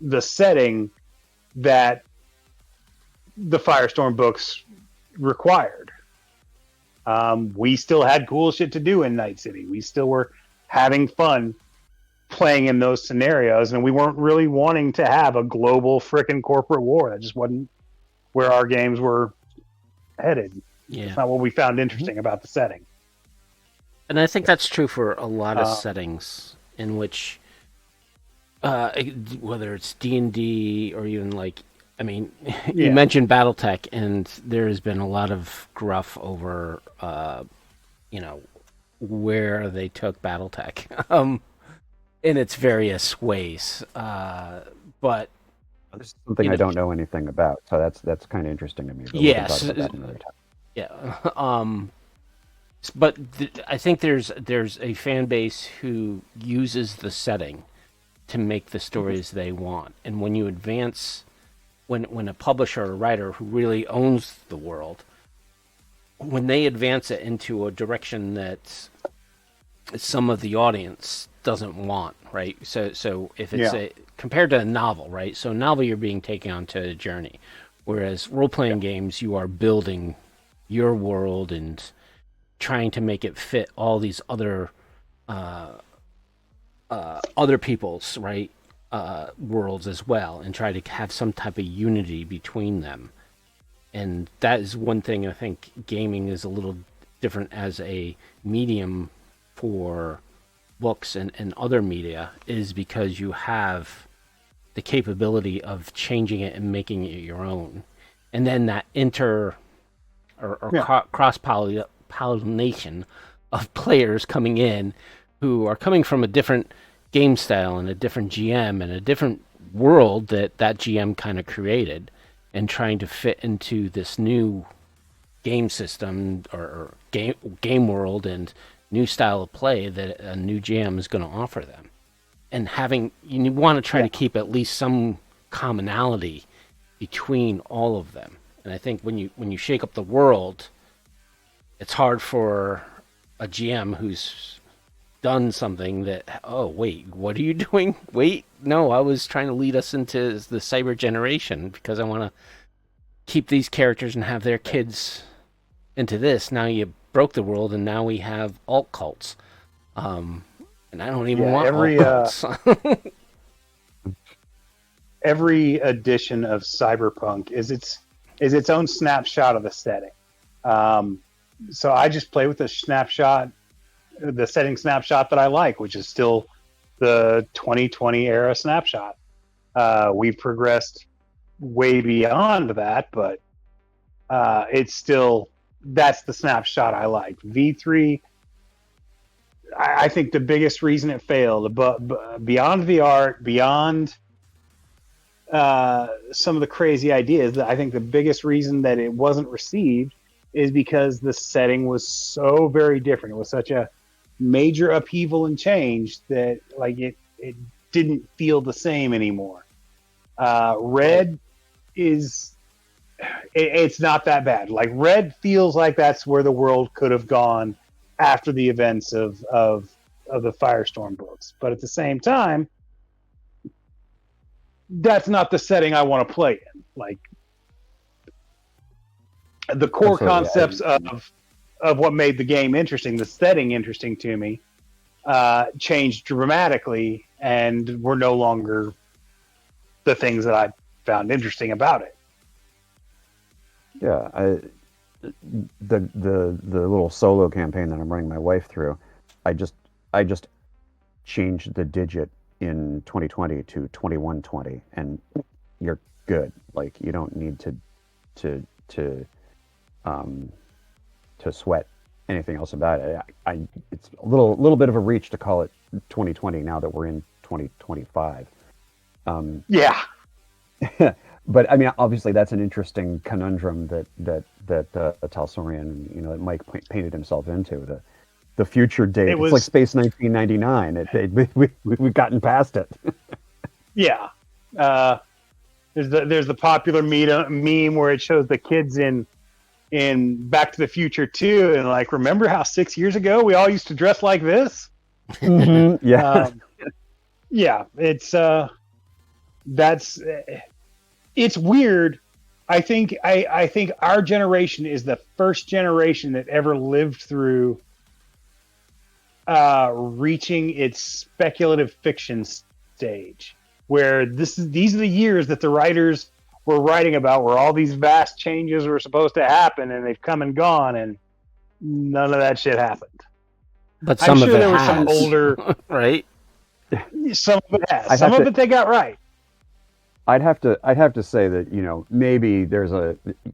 [SPEAKER 2] the setting that the Firestorm books required. We still had cool shit to do in Night City. We still were having fun playing in those scenarios, and we weren't really wanting to have a global frickin' corporate war. That just wasn't where our games were headed.
[SPEAKER 1] Yeah.
[SPEAKER 2] It's not what we found interesting about the setting.
[SPEAKER 1] And I think that's true for a lot of settings in which, whether it's D&D or even like I mean, you
[SPEAKER 2] Yeah.
[SPEAKER 1] mentioned BattleTech, and there has been a lot of gruff over, you know, where they took BattleTech, in its various ways. But
[SPEAKER 3] This is something
[SPEAKER 1] you
[SPEAKER 3] I
[SPEAKER 1] know,
[SPEAKER 3] don't know anything about, so that's kind of interesting to me. But we can talk
[SPEAKER 1] yes,
[SPEAKER 3] about that another time.
[SPEAKER 1] yeah. But I think there's a fan base who uses the setting to make the stories they want, and when you advance, when a publisher or writer who really owns the world, when they advance it into a direction that some of the audience doesn't want, right? So if it's
[SPEAKER 2] Yeah.
[SPEAKER 1] a compared to a novel, right? So a novel, you're being taken onto a journey, whereas role playing games, you are building your world and trying to make it fit all these other people's right worlds as well, and try to have some type of unity between them. And that is one thing I think gaming is a little different as a medium for books and other media, is because you have the capability of changing it and making it your own. And then that
[SPEAKER 2] Yeah.
[SPEAKER 1] cross pollination of players coming in who are coming from a different game style and a different GM and a different world that GM kind of created, and trying to fit into this new game system or game world and new style of play that a new GM is going to offer them. And having you want to try to keep at least some commonality between all of them. And I think when you shake up the world, it's hard for a GM who's done something that, oh wait, what are you doing? Wait, no, I was trying to lead us into the cyber generation because I want to keep these characters and have their kids into this. Now you broke the world, and now we have alt cults. And I don't even
[SPEAKER 2] Yeah.
[SPEAKER 1] want alt cults.
[SPEAKER 2] Every edition of Cyberpunk is its own snapshot of the setting. So I just play with the setting snapshot that I like, which is still the 2020 era snapshot. We've progressed way beyond that, but it's still, that's the snapshot I like. V3, I think the biggest reason it failed, but beyond the art, beyond some of the crazy ideas, I think the biggest reason that it wasn't received is because the setting was so very different. It was such a major upheaval and change that like it didn't feel the same anymore. Red is it's not that bad. Like Red feels like that's where the world could have gone after the events of the Firestorm books, but at the same time, that's not the setting I want to play in. Like the core
[SPEAKER 3] Absolutely.
[SPEAKER 2] concepts of what made the game interesting, the setting interesting to me, changed dramatically, and were no longer the things that I found interesting about it.
[SPEAKER 3] Yeah, the little solo campaign that I'm running my wife through, I just changed the digit in 2020 to 2120, and you're good. Like you don't need to sweat anything else about it. It's a little bit of a reach to call it 2020 now that we're in 2025.
[SPEAKER 2] Yeah.
[SPEAKER 3] But I mean, obviously, that's an interesting conundrum that Talsorian, that Mike painted himself into. The future date. It's like Space 1999. We've gotten past it.
[SPEAKER 2] Yeah. There's the popular meme where it shows the kids in Back to the Future 2, and like, remember how 6 years ago we all used to dress like this?
[SPEAKER 3] Mm-hmm. Yeah.
[SPEAKER 2] Yeah. It's weird. I think our generation is the first generation that ever lived through reaching its speculative fiction stage, where these are the years that the writers were writing about, where all these vast changes were supposed to happen, and they've come and gone, and none of that shit happened.
[SPEAKER 1] But some
[SPEAKER 2] I'm sure
[SPEAKER 1] of it
[SPEAKER 2] there were
[SPEAKER 1] has,
[SPEAKER 2] some older,
[SPEAKER 1] right?
[SPEAKER 2] some of it has, some of it they got right.
[SPEAKER 3] I'd have to say that, maybe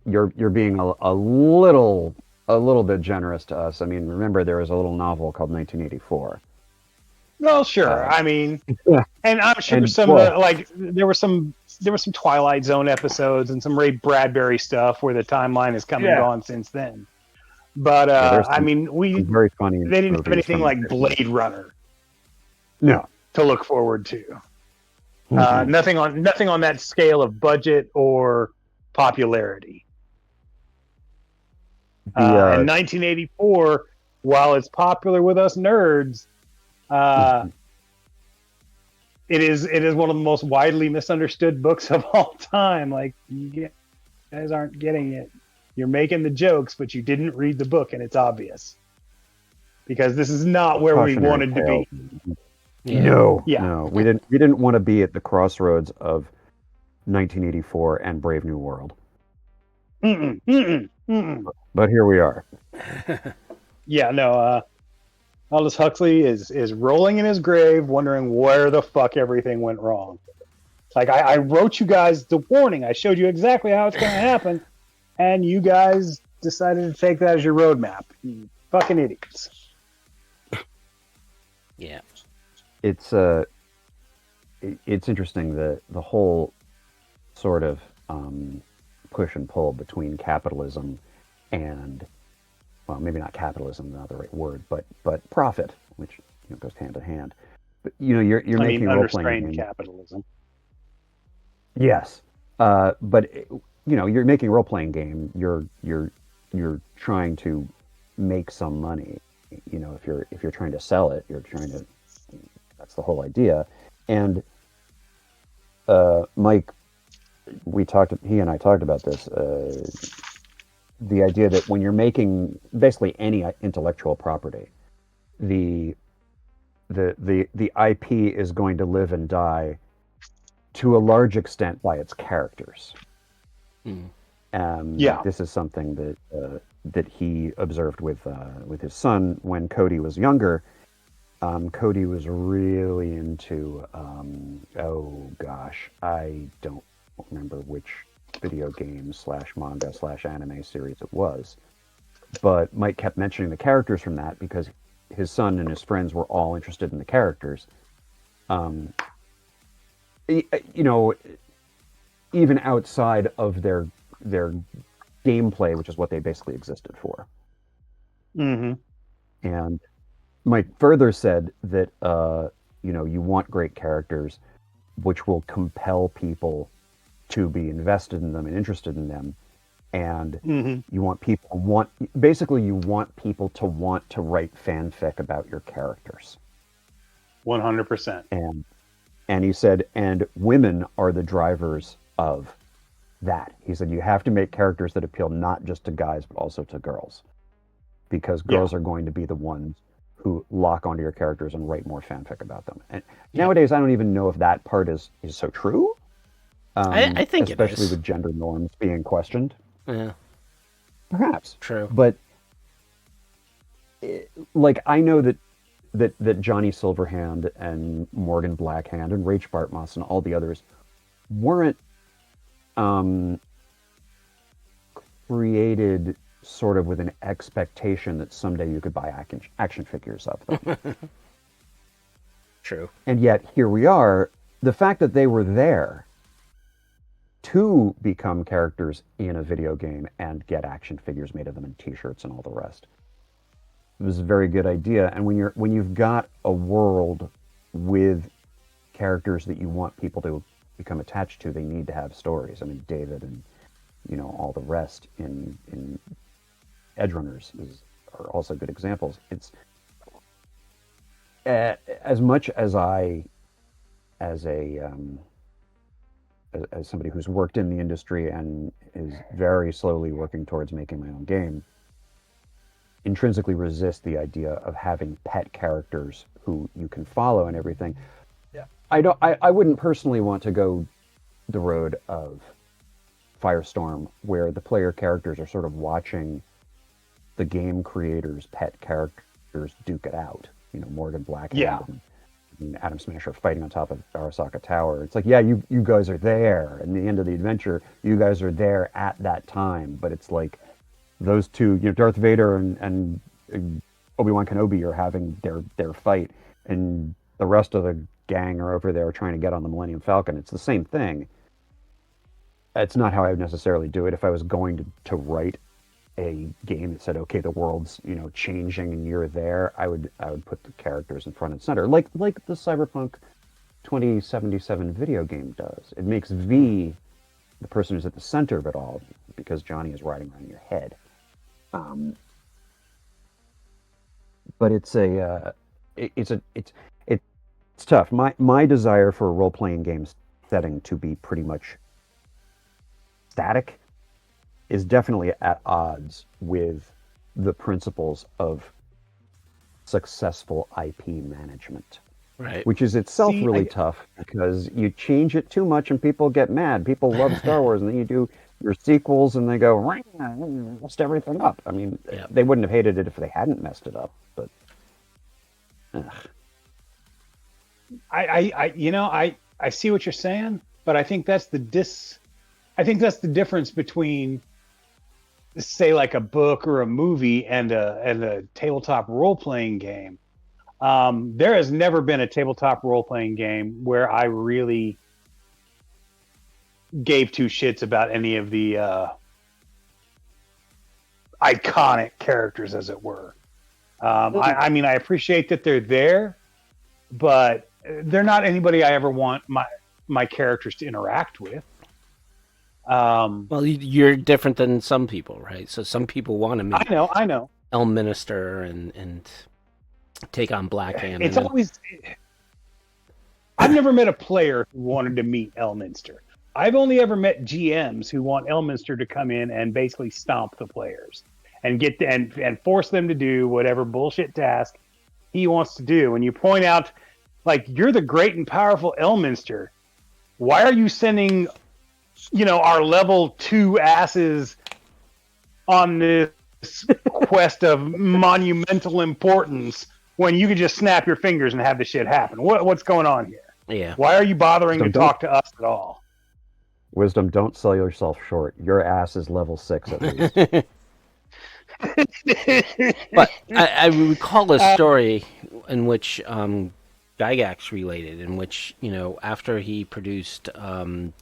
[SPEAKER 3] you're being a little bit generous to us. I mean, remember there was a little novel called 1984.
[SPEAKER 2] Well, sure.
[SPEAKER 3] Uh,
[SPEAKER 2] I mean,
[SPEAKER 3] yeah,
[SPEAKER 2] and I'm sure
[SPEAKER 3] and
[SPEAKER 2] some
[SPEAKER 3] well,
[SPEAKER 2] there were some Twilight Zone episodes and some Ray Bradbury stuff where the timeline has come and
[SPEAKER 3] yeah,
[SPEAKER 2] gone since then. But
[SPEAKER 3] yeah. There's
[SPEAKER 2] I mean,
[SPEAKER 3] some very funny
[SPEAKER 2] they didn't have
[SPEAKER 3] movies
[SPEAKER 2] anything
[SPEAKER 3] from the
[SPEAKER 2] like
[SPEAKER 3] 50s.
[SPEAKER 2] Blade Runner
[SPEAKER 3] No.
[SPEAKER 2] to look forward to.
[SPEAKER 3] Mhm.
[SPEAKER 2] Nothing on that scale of budget or popularity.
[SPEAKER 3] The
[SPEAKER 2] And 1984, while it's popular with us nerds, uh, it is one of the most widely misunderstood books of all time. Like, you guys aren't getting it. You're making the jokes, but you didn't read the book, and it's obvious because this is not where we
[SPEAKER 3] cautionary
[SPEAKER 2] wanted to
[SPEAKER 3] tale.
[SPEAKER 2] be.
[SPEAKER 1] Yeah.
[SPEAKER 3] No,
[SPEAKER 2] Yeah.
[SPEAKER 3] no, we didn't want to be at the crossroads of 1984 and Brave New World,
[SPEAKER 2] Mm-mm, mm-mm, mm-mm.
[SPEAKER 3] but here we are.
[SPEAKER 2] Yeah, no. Aldous Huxley is rolling in his grave, wondering where the fuck everything went wrong. Like, I wrote you guys the warning. I showed you exactly how it's going to happen, and you guys decided to take that as your roadmap. You fucking idiots.
[SPEAKER 1] Yeah.
[SPEAKER 3] It's it's interesting, the whole sort of push and pull between capitalism and, well, maybe not capitalism, not the right word, but profit, which goes hand in hand. But you're
[SPEAKER 2] I mean,
[SPEAKER 3] making role playing
[SPEAKER 2] unrestrained
[SPEAKER 3] games.
[SPEAKER 2] capitalism.
[SPEAKER 3] Yes, but you're making a role playing game. You're trying to make some money. If you're trying to sell it, you're trying to. That's the whole idea. And Mike, he and I talked about this. The idea that when you're making basically any intellectual property, the the IP is going to live and die to a large extent by its characters.
[SPEAKER 1] Mm.
[SPEAKER 2] Yeah.
[SPEAKER 3] This is something that he observed with his son when Cody was younger. Cody was really into, oh gosh, I don't remember which video game / manga / anime series it was, but Mike kept mentioning the characters from that because his son and his friends were all interested in the characters. Um, Even outside of their gameplay, which is what they basically existed for.
[SPEAKER 2] Mm-hmm.
[SPEAKER 3] And Mike further said that you want great characters, which will compel people to be invested in them and interested in them, and
[SPEAKER 2] Mm-hmm.
[SPEAKER 3] you want people to want to write fanfic about your characters.
[SPEAKER 2] 100%.
[SPEAKER 3] And he said, and women are the drivers of that. He said you have to make characters that appeal not just to guys but also to girls, because girls are going to be the ones who lock onto your characters and write more fanfic about them. And nowadays, I don't even know if that part is so true.
[SPEAKER 1] I think
[SPEAKER 3] especially
[SPEAKER 1] it is.
[SPEAKER 3] with gender norms being questioned.
[SPEAKER 1] Yeah.
[SPEAKER 3] Perhaps.
[SPEAKER 1] True.
[SPEAKER 3] But like, I know that Johnny Silverhand and Morgan Blackhand and Rach Bartmoss and all the others weren't created sort of with an expectation that someday you could buy action figures of them.
[SPEAKER 1] True.
[SPEAKER 3] And yet here we are. The fact that they were there to become characters in a video game and get action figures made of them and T-shirts and all the rest, it was a very good idea. And when you've got a world with characters that you want people to become attached to, they need to have stories. I mean, David and all the rest in edgerunners are also good examples. It's as much as as somebody who's worked in the industry and is very slowly working towards making my own game, intrinsically resist the idea of having pet characters who you can follow and everything. Yeah. I wouldn't personally want to go the road of Firestorm, where the player characters are sort of watching the game creators' pet characters duke it out. Morgan Blackhand and and Adam Smash are fighting on top of Arasaka Tower. It's like, yeah, you guys are there. And the end of the adventure, you guys are there at that time. But it's like those two, Darth Vader and Obi-Wan Kenobi are having their fight, and the rest of the gang are over there trying to get on the Millennium Falcon. It's the same thing. It's not how I would necessarily do it. If I was going to write a game that said, okay, the world's changing and you're there, I would put the characters in front and center, like the Cyberpunk 2077 video game does. It makes V the person who's at the center of it all, because Johnny is riding around your head. But it's tough. My desire for a role playing game setting to be pretty much static is definitely at odds with the principles of successful IP management.
[SPEAKER 1] Right.
[SPEAKER 3] Which is itself really tough, because you change it too much and people get mad. People love Star Wars, and then you do your sequels and they go, messed everything up. I mean, they wouldn't have hated it if they hadn't messed it up, but
[SPEAKER 2] I see what you're saying, but I think that's the difference between, say, like a book or a movie and a tabletop role-playing game. There has never been a tabletop role-playing game where I really gave two shits about any of the iconic characters, as it were. I mean, I appreciate that they're there, but they're not anybody I ever want my characters to interact with.
[SPEAKER 1] Well, you're different than some people, right? So some people want to meet
[SPEAKER 2] I know.
[SPEAKER 1] Elminster and take on Blackhand.
[SPEAKER 2] It's always... I've never met a player who wanted to meet Elminster. I've only ever met GMs who want Elminster to come in and basically stomp the players and and force them to do whatever bullshit task he wants to do. And you point out, like, you're the great and powerful Elminster. Why are you sending, our level 2 asses on this quest of monumental importance when you could just snap your fingers and have the shit happen? What's going on here?
[SPEAKER 1] Yeah.
[SPEAKER 2] Why are you bothering to talk to us at all?
[SPEAKER 3] Wisdom, don't sell yourself short. Your ass is level 6 at least.
[SPEAKER 1] But I recall a story in which Gygax related, in which, after he produced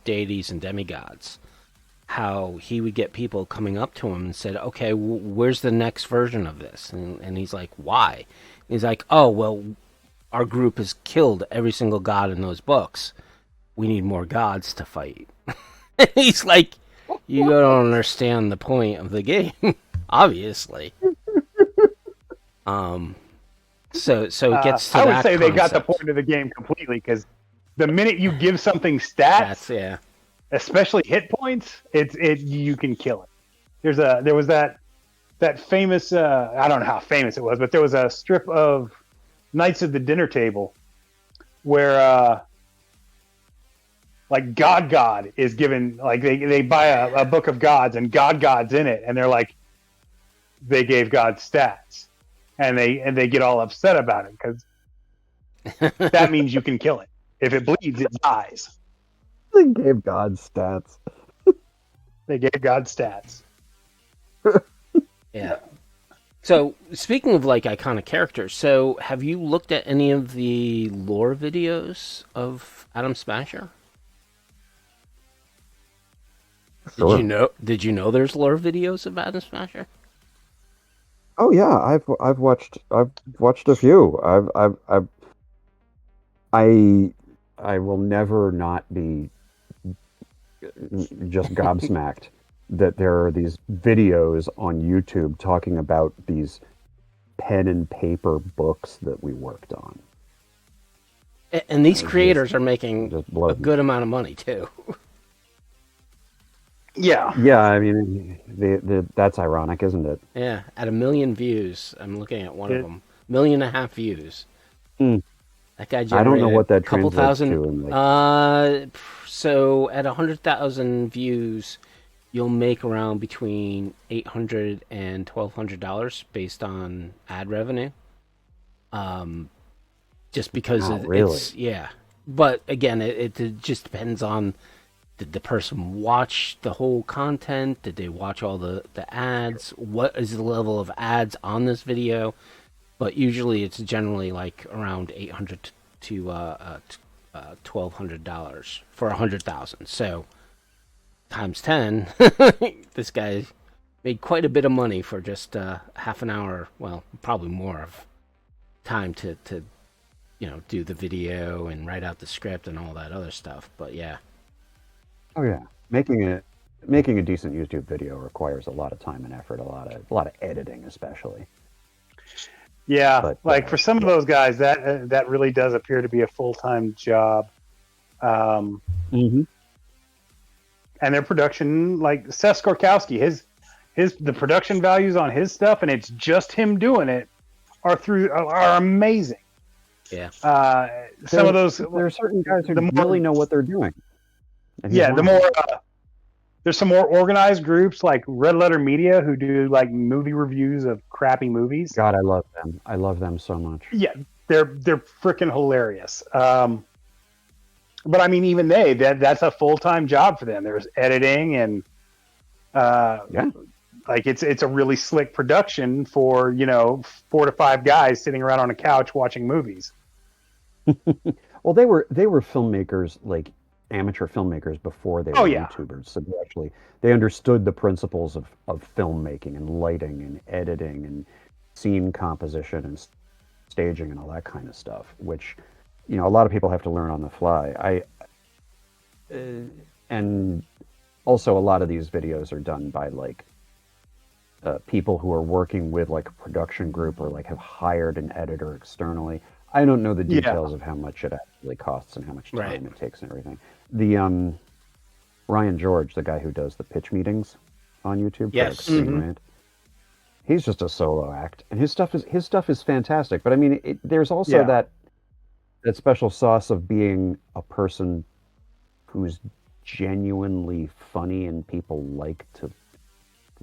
[SPEAKER 1] deities and demigods, how he would get people coming up to him and said, okay, where's the next version of this? And he's like, why? He's like, oh, well, our group has killed every single god in those books. We need more gods to fight. He's like, you don't understand the point of the game, obviously. So it gets to
[SPEAKER 2] I
[SPEAKER 1] that
[SPEAKER 2] would say they got the
[SPEAKER 1] concept.
[SPEAKER 2] point of the game completely, because the minute you give something stats, especially hit points, you can kill it. There was that famous, I don't know how famous it was, but there was a strip of Knights of the Dinner Table where like God is given, like they buy a book of gods and God's in it, and they're like, they gave God stats, and they get all upset about it, because that means you can kill it. If it bleeds, it dies.
[SPEAKER 3] They gave God stats.
[SPEAKER 2] They gave God stats.
[SPEAKER 1] Yeah. So, speaking of, like, iconic characters, so have you looked at any of the lore videos of Adam Smasher?
[SPEAKER 3] Sure.
[SPEAKER 1] Did you know there's lore videos of Adam Smasher?
[SPEAKER 3] Oh yeah, I've watched a few. I will never not be just gobsmacked that there are these videos on YouTube talking about these pen and paper books that we worked on.
[SPEAKER 1] And these creators are making a
[SPEAKER 3] me.
[SPEAKER 1] good amount of money, too.
[SPEAKER 2] Yeah.
[SPEAKER 3] Yeah, I mean, that's ironic, isn't it?
[SPEAKER 1] Yeah, at 1 million views. I'm looking at one of them. 1.5 million views.
[SPEAKER 3] Mm.
[SPEAKER 1] That guy generated
[SPEAKER 3] I don't know what that
[SPEAKER 1] a couple
[SPEAKER 3] translates
[SPEAKER 1] thousand.
[SPEAKER 3] to. In
[SPEAKER 1] So at 100,000 views, you'll make around between $800 and $1,200 based on ad revenue. just because
[SPEAKER 3] Wow, really?
[SPEAKER 1] it's yeah. But again, it just depends on, did the person watch the whole content? Did they watch all the ads? What is the level of ads on this video? But usually it's generally like around 800 to $1,200 for 100,000. So times 10, this guy made quite a bit of money for just half an hour. Well, probably more of time to do the video and write out the script and all that other stuff. But yeah.
[SPEAKER 3] Oh yeah, making a decent YouTube video requires a lot of time and effort, a lot of editing, especially.
[SPEAKER 2] Yeah,
[SPEAKER 3] But
[SPEAKER 2] like for some of those guys, that really does appear to be a full-time job.
[SPEAKER 3] Mm-hmm.
[SPEAKER 2] And their production, like Seth Skorkowski, the production values on his stuff, and it's just him doing it, are amazing.
[SPEAKER 1] Yeah.
[SPEAKER 2] Some of those,
[SPEAKER 3] there are certain guys who really know what they're doing.
[SPEAKER 2] Yeah, there's some more organized groups like Red Letter Media who do like movie reviews of crappy movies.
[SPEAKER 3] God, I love them. I love them so much.
[SPEAKER 2] Yeah, they're freaking hilarious. But I mean, even that's a full-time job for them. There's editing and
[SPEAKER 3] Yeah.
[SPEAKER 2] like it's a really slick production for 4 to 5 guys sitting around on a couch watching movies.
[SPEAKER 3] Well, they were filmmakers, like amateur filmmakers, before they were
[SPEAKER 2] yeah.
[SPEAKER 3] YouTubers. So they understood the principles of filmmaking and lighting and editing and scene composition and staging and all that kind of stuff, which a lot of people have to learn on the fly. And also a lot of these videos are done by like people who are working with like a production group or like have hired an editor externally. I don't know the details of how much it actually costs and how much time it takes and everything. The Ryan George, the guy who does the pitch meetings on YouTube,
[SPEAKER 1] yes,
[SPEAKER 3] for Extreme Rant, he's just a solo act, and his stuff is fantastic. But I mean, there's also that special sauce of being a person who's genuinely funny and people like to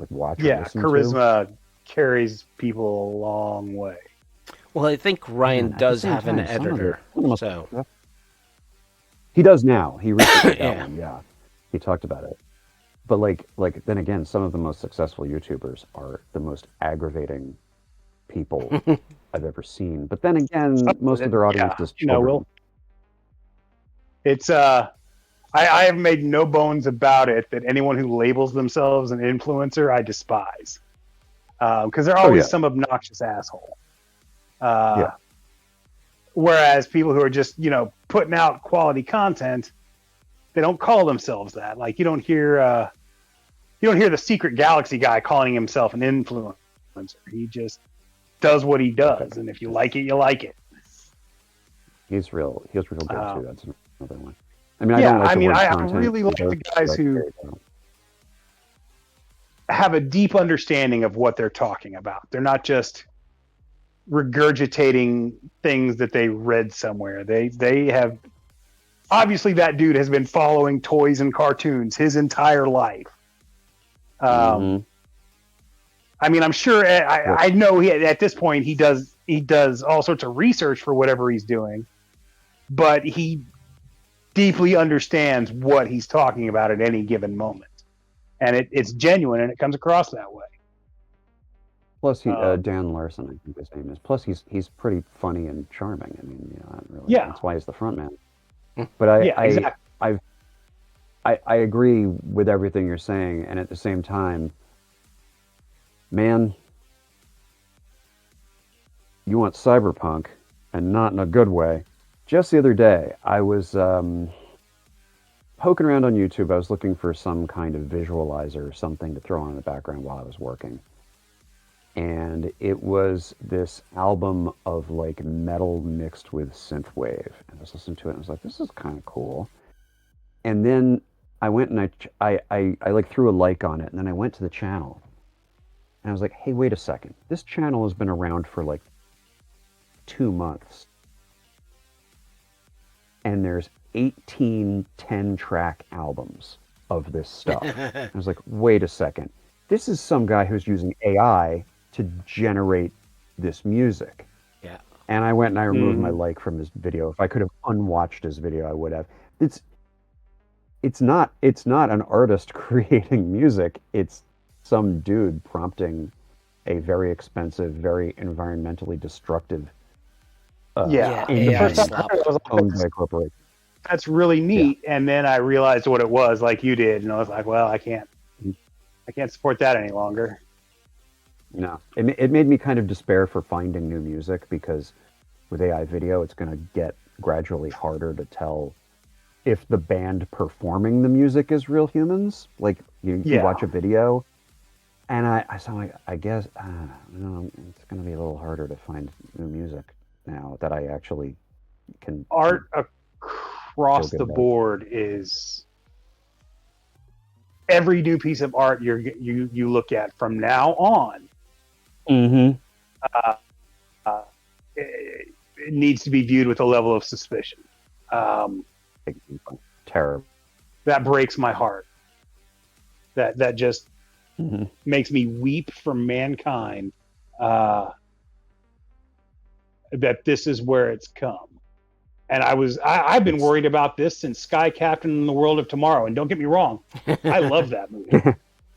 [SPEAKER 3] watch.
[SPEAKER 2] Yeah, charisma carries people a long way.
[SPEAKER 1] Well, I think Ryan does have an editor, so
[SPEAKER 3] he does now. He recently got one. Yeah, he talked about it. But like then again, some of the most successful YouTubers are the most aggravating people I've ever seen. But then again, most of their audience is children.
[SPEAKER 2] It's I have made no bones about it that anyone who labels themselves an influencer I despise, because they're always some obnoxious asshole. Whereas people who are just putting out quality content, they don't call themselves that. Like you don't hear the Secret Galaxy guy calling himself an influencer. He just does what he does, and if you like it, you like it.
[SPEAKER 3] He's real good too. That's another one. I mean, I
[SPEAKER 2] really like the guys who have a deep understanding of what they're talking about. They're not just regurgitating things that they read somewhere. They have, obviously that dude has been following toys and cartoons his entire life. I mean, I'm sure I know at this point he does all sorts of research for whatever he's doing, but he deeply understands what he's talking about at any given moment, and it's genuine and it comes across that way.
[SPEAKER 3] Plus, Dan Larson, I think his name is. Plus, he's pretty funny and charming. I mean, that's why he's the front man. But
[SPEAKER 2] exactly.
[SPEAKER 3] I agree with everything you're saying, and at the same time, man, you want Cyberpunk, and not in a good way. Just the other day, I was poking around on YouTube. I was looking for some kind of visualizer or something to throw on in the background while I was working. And it was this album of like metal mixed with synthwave. And I was listening to it and I was like, this is kind of cool. And then I went and I like threw a like on it, and then I went to the channel. And I was like, hey, wait a second. This channel has been around for like 2 months. And there's 18 10-track albums of this stuff. I was like, wait a second. This is some guy who's using AI to generate this music.
[SPEAKER 1] Yeah.
[SPEAKER 3] And I went and I removed my like from his video. If I could have unwatched his video, I would have. It's not an artist creating music. It's some dude prompting a very expensive, very environmentally destructive
[SPEAKER 2] Yeah.
[SPEAKER 1] AI
[SPEAKER 2] The first time I
[SPEAKER 1] stuff.
[SPEAKER 2] heard it, I was like,
[SPEAKER 3] owned by a corporation.
[SPEAKER 2] that's really neat. And then I realized what it was, like you did, and I was like, well, I can't support that any longer.
[SPEAKER 3] No, it made me kind of despair for finding new music, because with AI video, it's going to get gradually harder to tell if the band performing the music is real humans. Like you watch a video, and I guess it's going to be a little harder to find new music now that I actually can.
[SPEAKER 2] Art across the board is every new piece of art you look at from now on.
[SPEAKER 3] Mm-hmm.
[SPEAKER 2] It needs to be viewed with a level of suspicion.
[SPEAKER 3] Terror.
[SPEAKER 2] That breaks my heart. That just makes me weep for mankind. That this is where it's come. And I've been worried about this since Sky Captain and the World of Tomorrow. And don't get me wrong, I love that movie,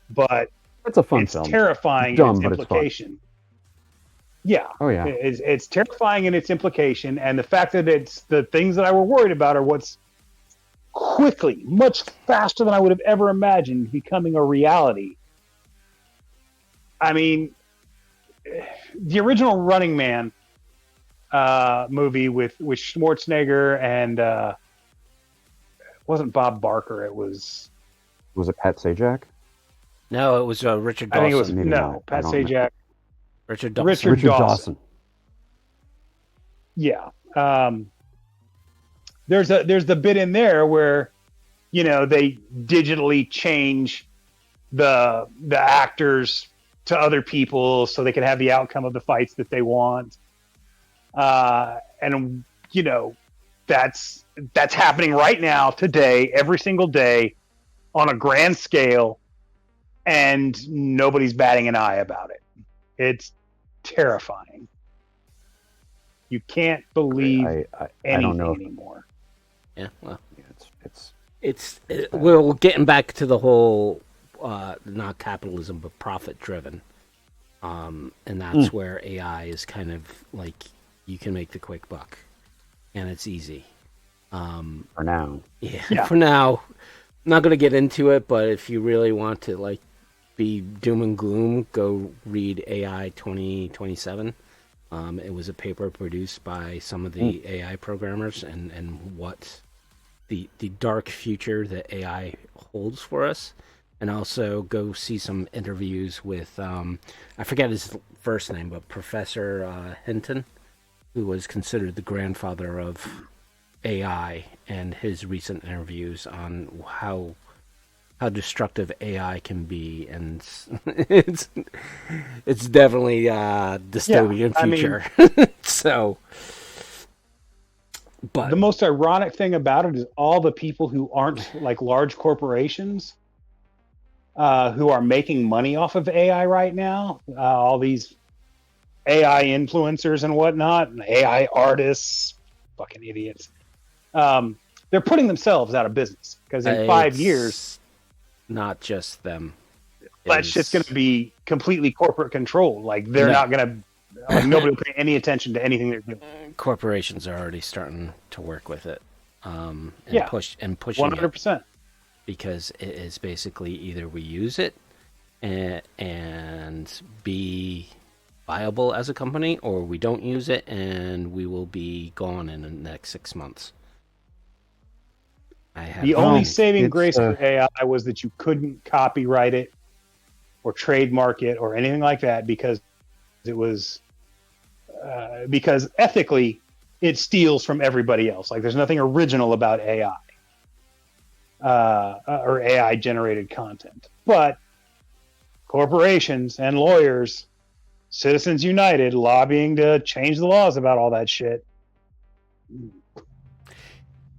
[SPEAKER 2] but
[SPEAKER 3] it's a fun film.
[SPEAKER 2] It's terrifying
[SPEAKER 3] Dumb,
[SPEAKER 2] in its implication. Yeah.
[SPEAKER 3] Oh yeah.
[SPEAKER 2] It's terrifying in its implication, and the fact that it's the things that I were worried about are what's quickly, much faster than I would have ever imagined, becoming a reality. I mean, the original Running Man movie with Schwarzenegger and it wasn't Bob Barker. It was
[SPEAKER 3] it Pat Sajak?
[SPEAKER 1] No, it was Richard Dawson.
[SPEAKER 2] I think it was Pat Sajak.
[SPEAKER 1] Richard Dawson.
[SPEAKER 2] Richard Dawson. Yeah. There's the bit in there where, they digitally change the actors to other people so they can have the outcome of the fights that they want. And that's happening right now, today, every single day, on a grand scale, and nobody's batting an eye about it. It's terrifying. You can't believe anything anymore.
[SPEAKER 1] Yeah, well,
[SPEAKER 3] it's
[SPEAKER 1] we're getting back to the whole not capitalism but profit driven, and that's where AI is kind of like you can make the quick buck, and it's easy.
[SPEAKER 3] For now.
[SPEAKER 1] Yeah. For now. I'm not going to get into it, but if you really want to be doom and gloom, go read AI 2027. It was a paper produced by some of the AI programmers and what the dark future that AI holds for us. And also go see some interviews with, I forget his first name, but Professor Hinton, who was considered the grandfather of AI, and his recent interviews on how destructive AI can be, and it's definitely a dystopian future. So, but
[SPEAKER 2] the most ironic thing about it is all the people who aren't like large corporations who are making money off of AI right now, all these AI influencers and whatnot, and AI artists, fucking idiots. They're putting themselves out of business because in 5 years,
[SPEAKER 1] not just them.
[SPEAKER 2] That shit's going to be completely corporate controlled. Like they're not going to, nobody will pay any attention to anything they're doing.
[SPEAKER 1] Corporations are already starting to work with it, and pushing
[SPEAKER 2] 100%.
[SPEAKER 1] it, because it is basically either we use it and be viable as a company, or we don't use it and we will be gone in the next 6 months.
[SPEAKER 2] The only saving grace for AI was that you couldn't copyright it or trademark it or anything like that, because it was because ethically it steals from everybody else. Like there's nothing original about AI or AI generated content. But corporations and lawyers, Citizens United, lobbying to change the laws about all that shit.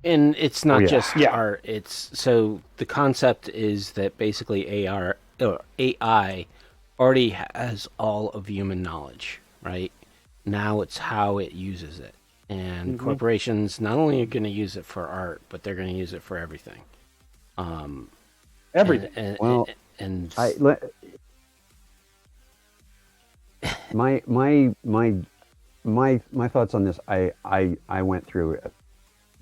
[SPEAKER 1] And it's not just art. It's so the concept is that basically AI already has all of human knowledge, right? Now it's how it uses it. And corporations not only are going to use it for art, but they're going to use it for everything.
[SPEAKER 2] Everything.
[SPEAKER 3] Well,
[SPEAKER 1] and
[SPEAKER 3] my thoughts on this. I went through a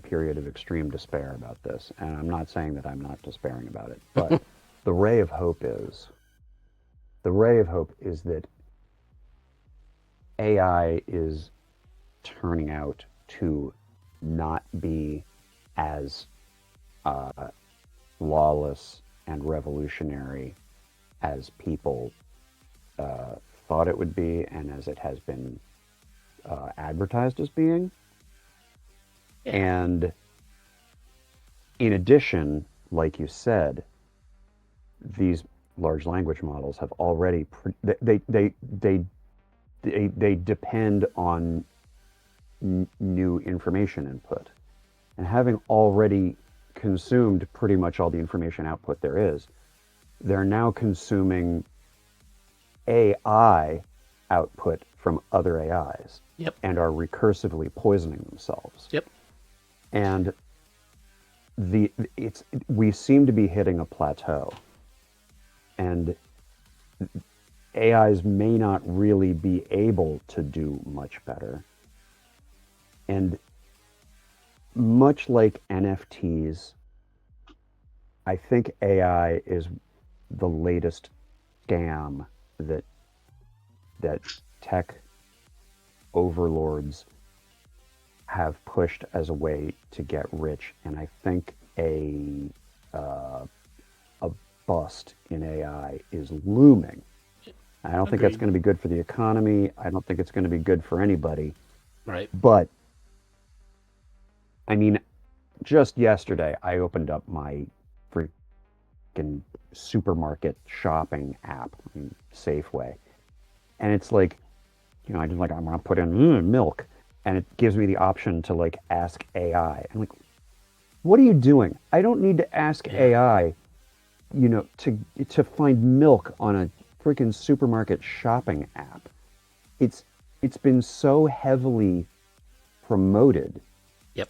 [SPEAKER 3] period of extreme despair about this, and I'm not saying that I'm not despairing about it, but the ray of hope is that AI is turning out to not be as lawless and revolutionary as people thought it would be, and as it has been advertised as being.
[SPEAKER 1] Yeah.
[SPEAKER 3] And in addition, like you said, these large language models have already they depend on new information input, and having already consumed pretty much all the information output there is, they're now consuming AI output from other AIs.
[SPEAKER 1] Yep.
[SPEAKER 3] And are recursively poisoning themselves.
[SPEAKER 1] Yep.
[SPEAKER 3] And we seem to be hitting a plateau, and AIs may not really be able to do much better. And much like NFTs, I think AI is the latest scam that tech overlords have pushed as a way to get rich. And I think a bust in AI is looming. I don't think that's going to be good for the economy. I don't think it's going to be good for anybody.
[SPEAKER 1] Right.
[SPEAKER 3] But I mean, just yesterday I opened up my freaking supermarket shopping app, Safeway, and it's like, I'm going to put in milk, and it gives me the option to like ask AI. I'm like, what are you doing? I don't need to ask AI, to find milk on a freaking supermarket shopping app. It's been so heavily promoted.
[SPEAKER 1] Yep.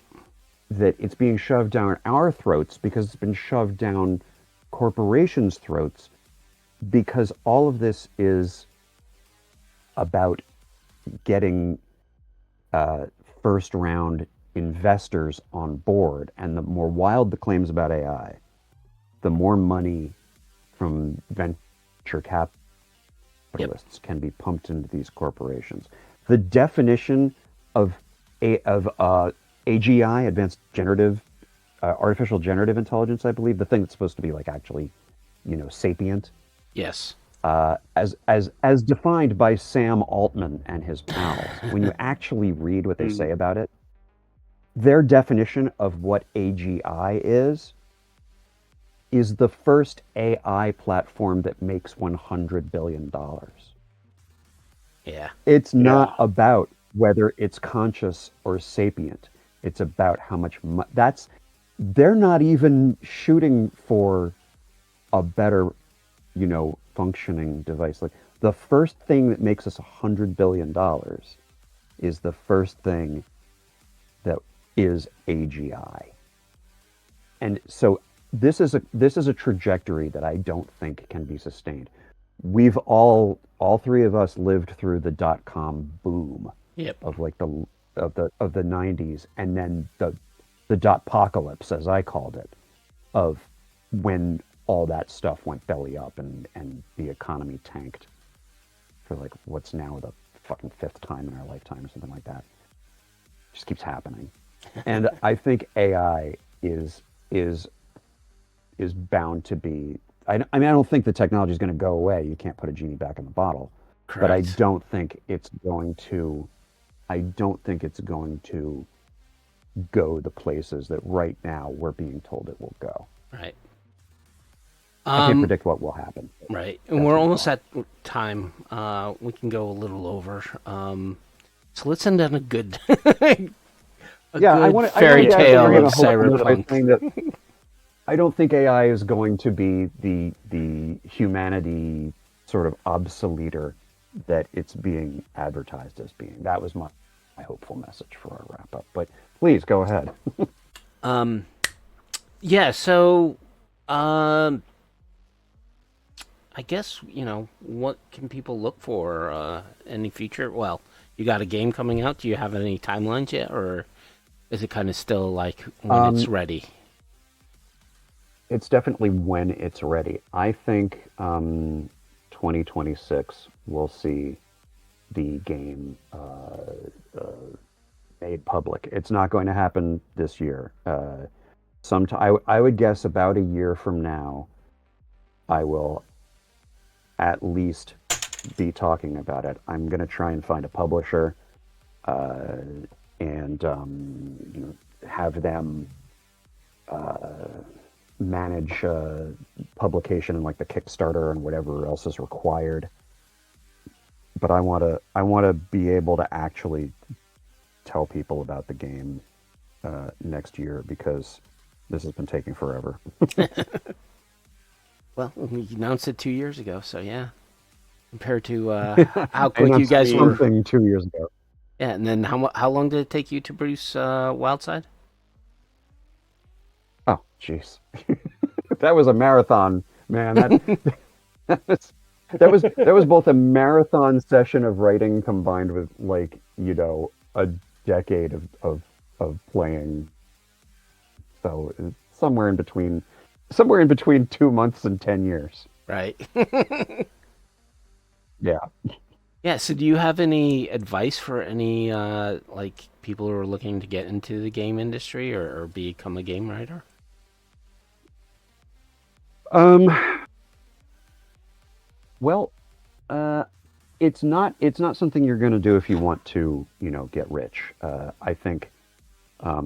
[SPEAKER 3] That it's being shoved down our throats because it's been shoved down corporations' throats, because all of this is about getting first round investors on board. And the more wild the claims about AI, the more money from venture capitalists can be pumped into these corporations. The definition of AGI, advanced generative artificial generative intelligence, I believe, the thing that's supposed to be like actually, sapient.
[SPEAKER 1] Yes.
[SPEAKER 3] As defined by Sam Altman and his pals, when you actually read what they say about it, their definition of what AGI is the first AI platform that makes $100 billion.
[SPEAKER 1] Yeah.
[SPEAKER 3] It's not about whether it's conscious or sapient. It's about how much they're not even shooting for a better, functioning device. Like, the first thing that makes us $100 billion is the first thing that is AGI. And so this is a trajectory that I don't think can be sustained. We've all three of us lived through the .com boom.
[SPEAKER 1] Yep.
[SPEAKER 3] Of like the 90s, and then the dotpocalypse, as I called it, of when all that stuff went belly up and the economy tanked for like what's now the fucking fifth time in our lifetime or something like that. It just keeps happening. And I think AI is bound to be. I mean, I don't think the technology is going to go away. You can't put a genie back in the bottle.
[SPEAKER 1] Correct.
[SPEAKER 3] But I don't think it's going to go the places that right now we're being told it will go.
[SPEAKER 1] Right.
[SPEAKER 3] I can't predict what will happen.
[SPEAKER 1] Right. And we're almost at time. We can go a little over. So let's end on a good fairy tale of Cyberpunk.
[SPEAKER 3] I don't think AI is going to be the humanity sort of obsoleter that it's being advertised as being. That was my hopeful message for our wrap up. But please go ahead.
[SPEAKER 1] Yeah, so I guess, what can people look for? Any future? Well, you got a game coming out. Do you have any timelines yet, or is it kind of still like when it's ready?
[SPEAKER 3] It's definitely when it's ready. I think 2026 we'll see the game made public. It's not going to happen this year. I would guess about a year from now, I will at least be talking about it. I'm going to try and find a publisher and have them manage publication and like the Kickstarter and whatever else is required. But I want to be able to actually tell people about the game next year, because this has been taking forever.
[SPEAKER 1] Well, we announced it 2 years ago, so yeah. Compared to how quick you guys were.
[SPEAKER 3] Something 2 years ago.
[SPEAKER 1] Yeah, and then how long did it take you to produce Wildside?
[SPEAKER 3] Oh, jeez. That was a marathon, man. That was both a marathon session of writing combined with a decade of playing. So somewhere in between 2 months and 10 years.
[SPEAKER 1] Right.
[SPEAKER 3] Yeah.
[SPEAKER 1] Yeah, so do you have any advice for any people who are looking to get into the game industry or become a game writer?
[SPEAKER 3] Well, it's not something you're going to do if you want to, get rich. I think, I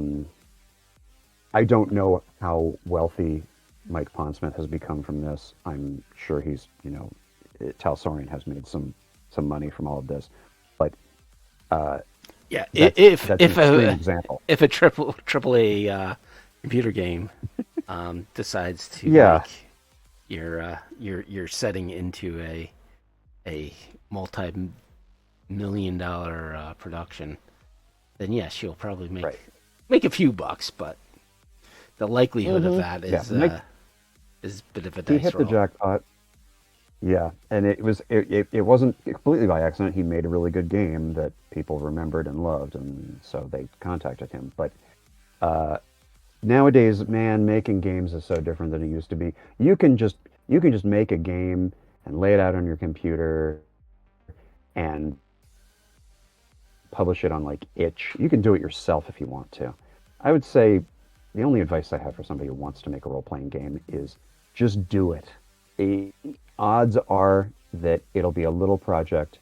[SPEAKER 3] don't know how wealthy Mike Pondsmith has become from this. I'm sure he's, Talsorian has made some money from all of this, but
[SPEAKER 1] yeah,
[SPEAKER 3] that's an extreme example.
[SPEAKER 1] If a triple A computer game decides to make your setting into a multi-million-dollar production, then yes, you'll probably make a few bucks, but the likelihood of that is a bit of a dice roll.
[SPEAKER 3] He hit the jackpot. Yeah, and it wasn't completely by accident. He made a really good game that people remembered and loved, and so they contacted him. But nowadays, man, making games is so different than it used to be. You can just make a game and lay it out on your computer and publish it on like itch. You can do it yourself if you want to. I would say the only advice I have for somebody who wants to make a role-playing game is just do it. The odds are that it'll be a little project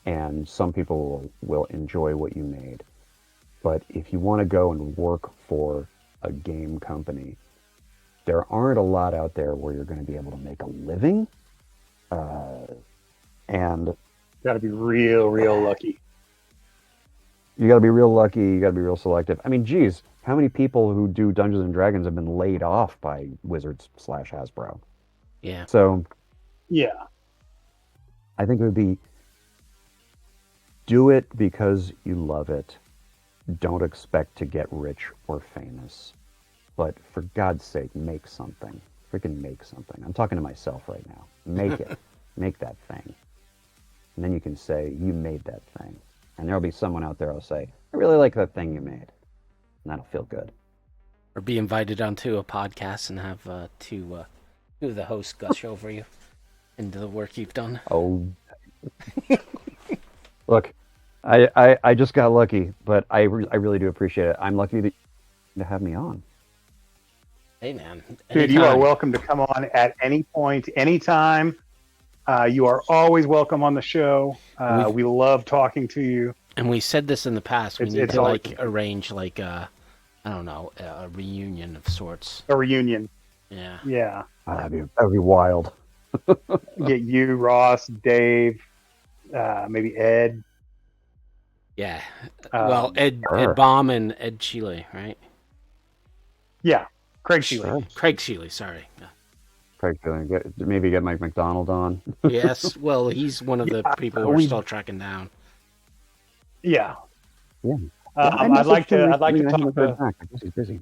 [SPEAKER 3] and some people will enjoy what you made. But if you want to go and work for a game company, there aren't a lot out there where you're going to be able to make a living. And
[SPEAKER 2] got to be real lucky.
[SPEAKER 3] You got to be real lucky. You got to be real selective. I mean, geez, how many people who do Dungeons and Dragons have been laid off by Wizards/Hasbro?
[SPEAKER 1] Yeah.
[SPEAKER 3] So,
[SPEAKER 2] yeah,
[SPEAKER 3] I think it would be do it because you love it. Don't expect to get rich or famous. But for God's sake, make something. Freaking make something. I'm talking to myself right now. Make it. Make that thing. And then you can say, you made that thing. And there'll be someone out there who'll say, I really like that thing you made. And that'll feel good.
[SPEAKER 1] Or be invited onto a podcast and have two of the hosts gush over you into the work you've done.
[SPEAKER 3] Oh. Look, I just got lucky, but I really do appreciate it. I'm lucky to have me on.
[SPEAKER 1] Hey, man.
[SPEAKER 2] Dude, you are welcome to come on at any point, anytime. You are always welcome on the show. We love talking to you.
[SPEAKER 1] And we said this in the past. We need to arrange I don't know, a reunion of sorts.
[SPEAKER 2] A reunion.
[SPEAKER 1] Yeah.
[SPEAKER 2] Yeah.
[SPEAKER 3] That'd be wild.
[SPEAKER 2] Get you, Ross, Dave, maybe Ed.
[SPEAKER 1] Yeah. Well, Ed Baum and Ed Shealy, right?
[SPEAKER 2] Yeah. Craig Shealy.
[SPEAKER 1] Craig Shealy, sorry.
[SPEAKER 3] Craig feeling. Maybe get Mike McDonald on.
[SPEAKER 1] Yes, well, he's one of the people we're still tracking down.
[SPEAKER 2] Yeah.
[SPEAKER 3] Yeah.
[SPEAKER 2] I'd like to
[SPEAKER 3] I
[SPEAKER 2] talk to.
[SPEAKER 3] back. I guess he's busy.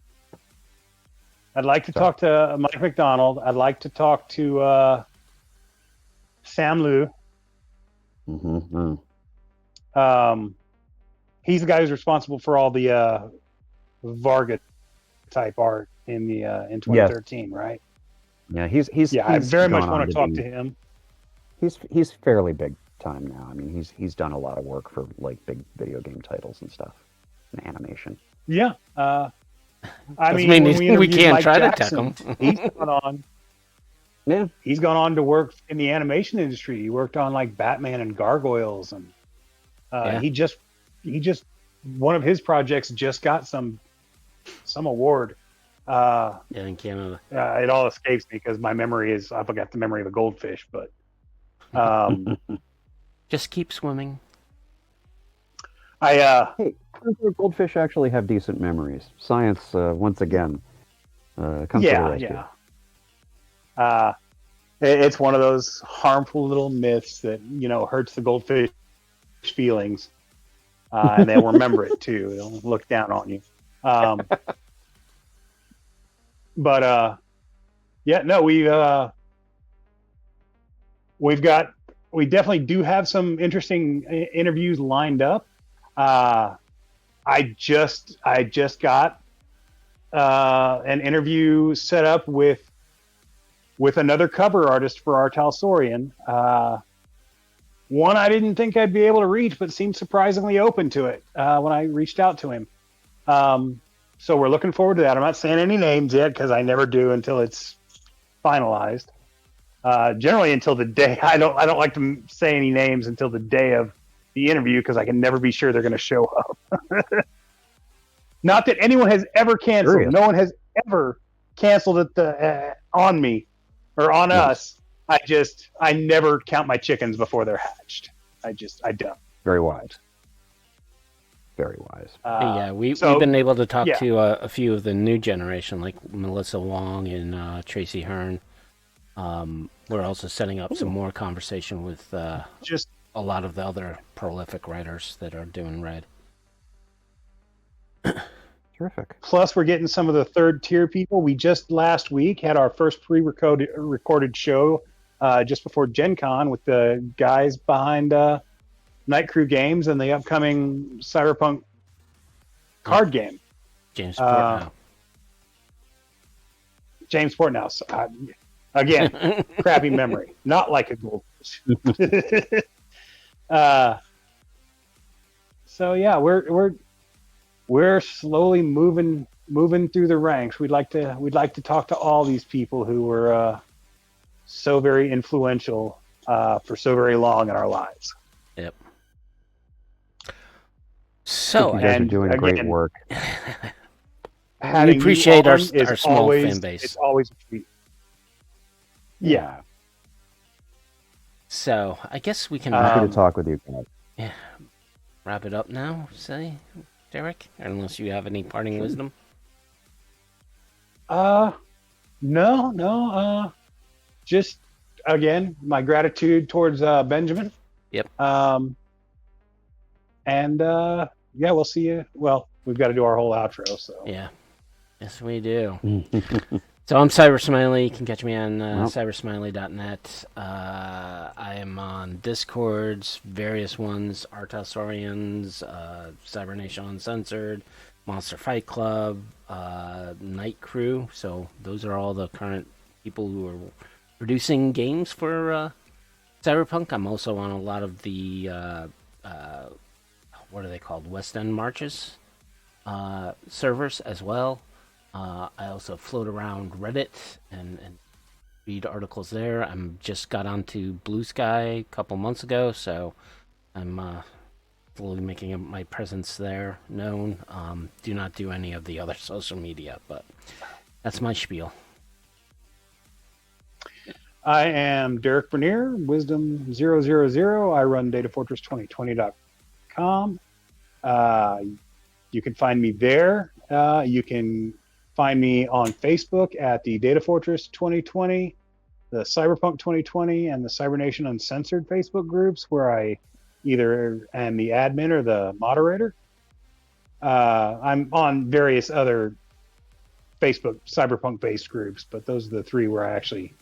[SPEAKER 2] I'd like to talk to Mike McDonald. I'd like to talk to Sam Liu.
[SPEAKER 3] Mm-hmm.
[SPEAKER 2] He's the guy who's responsible for all the Varga type art in 2013, right?
[SPEAKER 3] Yeah, he's
[SPEAKER 2] I very much
[SPEAKER 3] gone
[SPEAKER 2] want
[SPEAKER 3] on
[SPEAKER 2] to talk to him.
[SPEAKER 3] He's fairly big time now. I mean, he's done a lot of work for like big video game titles and stuff, and animation.
[SPEAKER 2] Yeah. I mean,
[SPEAKER 1] we can't
[SPEAKER 2] Mike
[SPEAKER 1] try
[SPEAKER 2] Jackson,
[SPEAKER 1] to tech him.
[SPEAKER 2] He's gone on.
[SPEAKER 3] Yeah,
[SPEAKER 2] He's gone on to work in the animation industry. He worked on like Batman and Gargoyles, and he just one of his projects just got some award.
[SPEAKER 1] In Canada.
[SPEAKER 2] It all escapes me because my memory is I've got the memory of a goldfish, but
[SPEAKER 1] just keep swimming.
[SPEAKER 3] Hey, goldfish actually have decent memories. Science, once again, comes to the rescue.
[SPEAKER 2] It's one of those harmful little myths that hurts the goldfish feelings, and they'll remember it too. They'll look down on you. But we definitely do have some interesting interviews lined up. I just got an interview set up with another cover artist for Artal Saurian. One I didn't think I'd be able to reach, but seemed surprisingly open to it when I reached out to him. So we're looking forward to that. I'm not saying any names yet because I never do until it's finalized. Generally, until the day. I don't like to say any names until the day of the interview because I can never be sure they're going to show up. Not that anyone has ever canceled.
[SPEAKER 3] Serious?
[SPEAKER 2] No one has ever canceled it on me or on us. I never count my chickens before they're hatched. I don't.
[SPEAKER 3] Very wise. Very wise.
[SPEAKER 1] We've been able to talk to a few of the new generation, like Melissa Wong and Tracy Hearn. We're also setting up some more conversation with just a lot of the other prolific writers that are doing Red.
[SPEAKER 3] Terrific.
[SPEAKER 2] Plus, we're getting some of the third tier people. We just last week had our first pre-recorded show just before Gen Con with the guys behind Night Crew Games and the upcoming Cyberpunk card game.
[SPEAKER 1] James Portnow.
[SPEAKER 2] James Portnow. Again, crappy memory. Not like a goldfish. So yeah, we're slowly moving through the ranks. We'd like to talk to all these people who were so very influential for so very long in our lives.
[SPEAKER 1] Yep. So
[SPEAKER 3] you guys are doing great work.
[SPEAKER 1] We appreciate our small fan base.
[SPEAKER 2] It's always a treat. Yeah.
[SPEAKER 1] So I guess we can
[SPEAKER 3] happy to talk with you guys.
[SPEAKER 1] Yeah. Wrap it up now, say, Derek? Unless you have any parting wisdom.
[SPEAKER 2] No. Just again, my gratitude towards Benjamin.
[SPEAKER 1] Yep.
[SPEAKER 2] We'll see you. Well, we've got to do our whole outro. So
[SPEAKER 1] yeah. Yes, we do. So I'm Cyber Smiley. You can catch me on cybersmiley.net. I am on Discords, various ones, Artal Saurians, Cyber Nation Uncensored, Monster Fight Club, Night Crew. So those are all the current people who are producing games for Cyberpunk. I'm also on a lot of the, what are they called, West End Marches servers as well. I also float around Reddit and read articles there. I'm just got onto Blue Sky a couple months ago, so I'm slowly making my presence there known. Do not do any of the other social media, but that's my spiel.
[SPEAKER 2] I am Derek Bernier, Wisdom 000. I run DataFortress2020.com. You can find me there. You can find me on Facebook at the Data Fortress 2020. the Cyberpunk 2020 and the Cybernation Uncensored Facebook groups, where I either am the admin or the moderator. I'm on various other Facebook Cyberpunk-based groups, but those are the three where I actually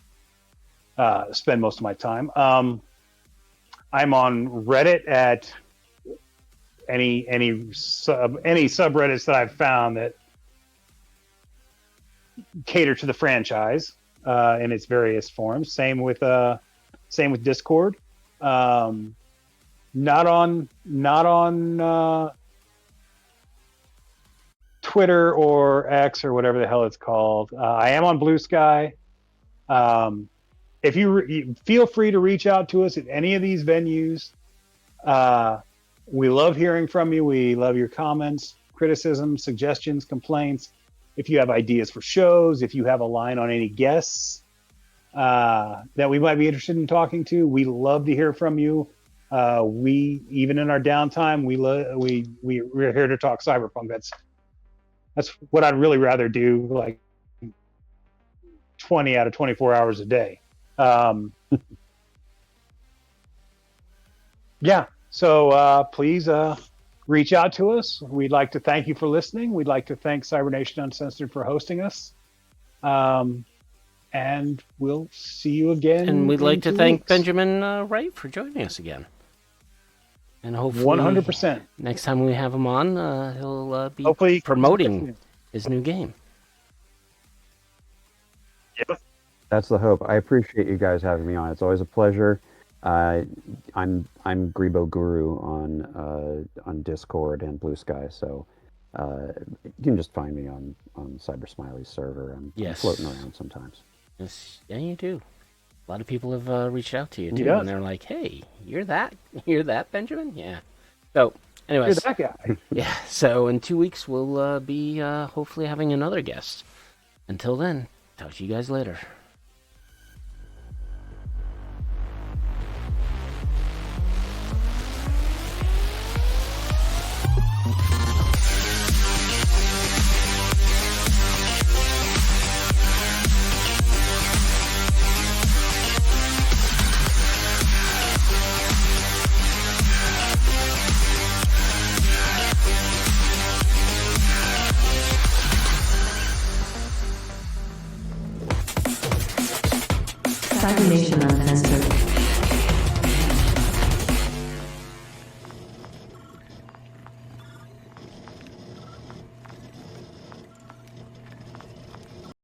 [SPEAKER 2] spend most of my time. I'm on Reddit at any subreddits that I've found that cater to the franchise in its various forms. Same with Discord. Not on Twitter or X or whatever the hell it's called. I am on Blue Sky. If you feel free to reach out to us at any of these venues. We love hearing from you. We love your comments, criticisms, suggestions, complaints. If you have ideas for shows, if you have a line on any guests that we might be interested in talking to, we love to hear from you. We, even in our downtime, we're here to talk Cyberpunk. That's what I'd really rather do, like 20 out of 24 hours a day. Yeah. So please reach out to us. We'd like to thank you for listening. We'd like to thank Cybernation Uncensored for hosting us. And we'll see you again.
[SPEAKER 1] And we'd like to
[SPEAKER 2] 2
[SPEAKER 1] thank
[SPEAKER 2] weeks.
[SPEAKER 1] Benjamin Wright for joining us again. And hopefully,
[SPEAKER 2] 100%.
[SPEAKER 1] next time we have him on, he'll be
[SPEAKER 2] Hopefully
[SPEAKER 1] promoting his new game.
[SPEAKER 2] Yep.
[SPEAKER 3] That's the hope. I appreciate you guys having me on. It's always a pleasure. I'm Grebo Guru on Discord and Blue Sky, so you can just find me on Cyber Smiley's server. I'm floating around sometimes.
[SPEAKER 1] Yes, yeah, you do. A lot of people have reached out to you too,
[SPEAKER 2] Yeah.
[SPEAKER 1] and they're like, "Hey, you're that Benjamin?" Yeah. So, anyways,
[SPEAKER 2] You're that guy.
[SPEAKER 1] yeah. So in 2 weeks we'll be hopefully having another guest. Until then, talk to you guys later.
[SPEAKER 4] Cybernation Uncensored.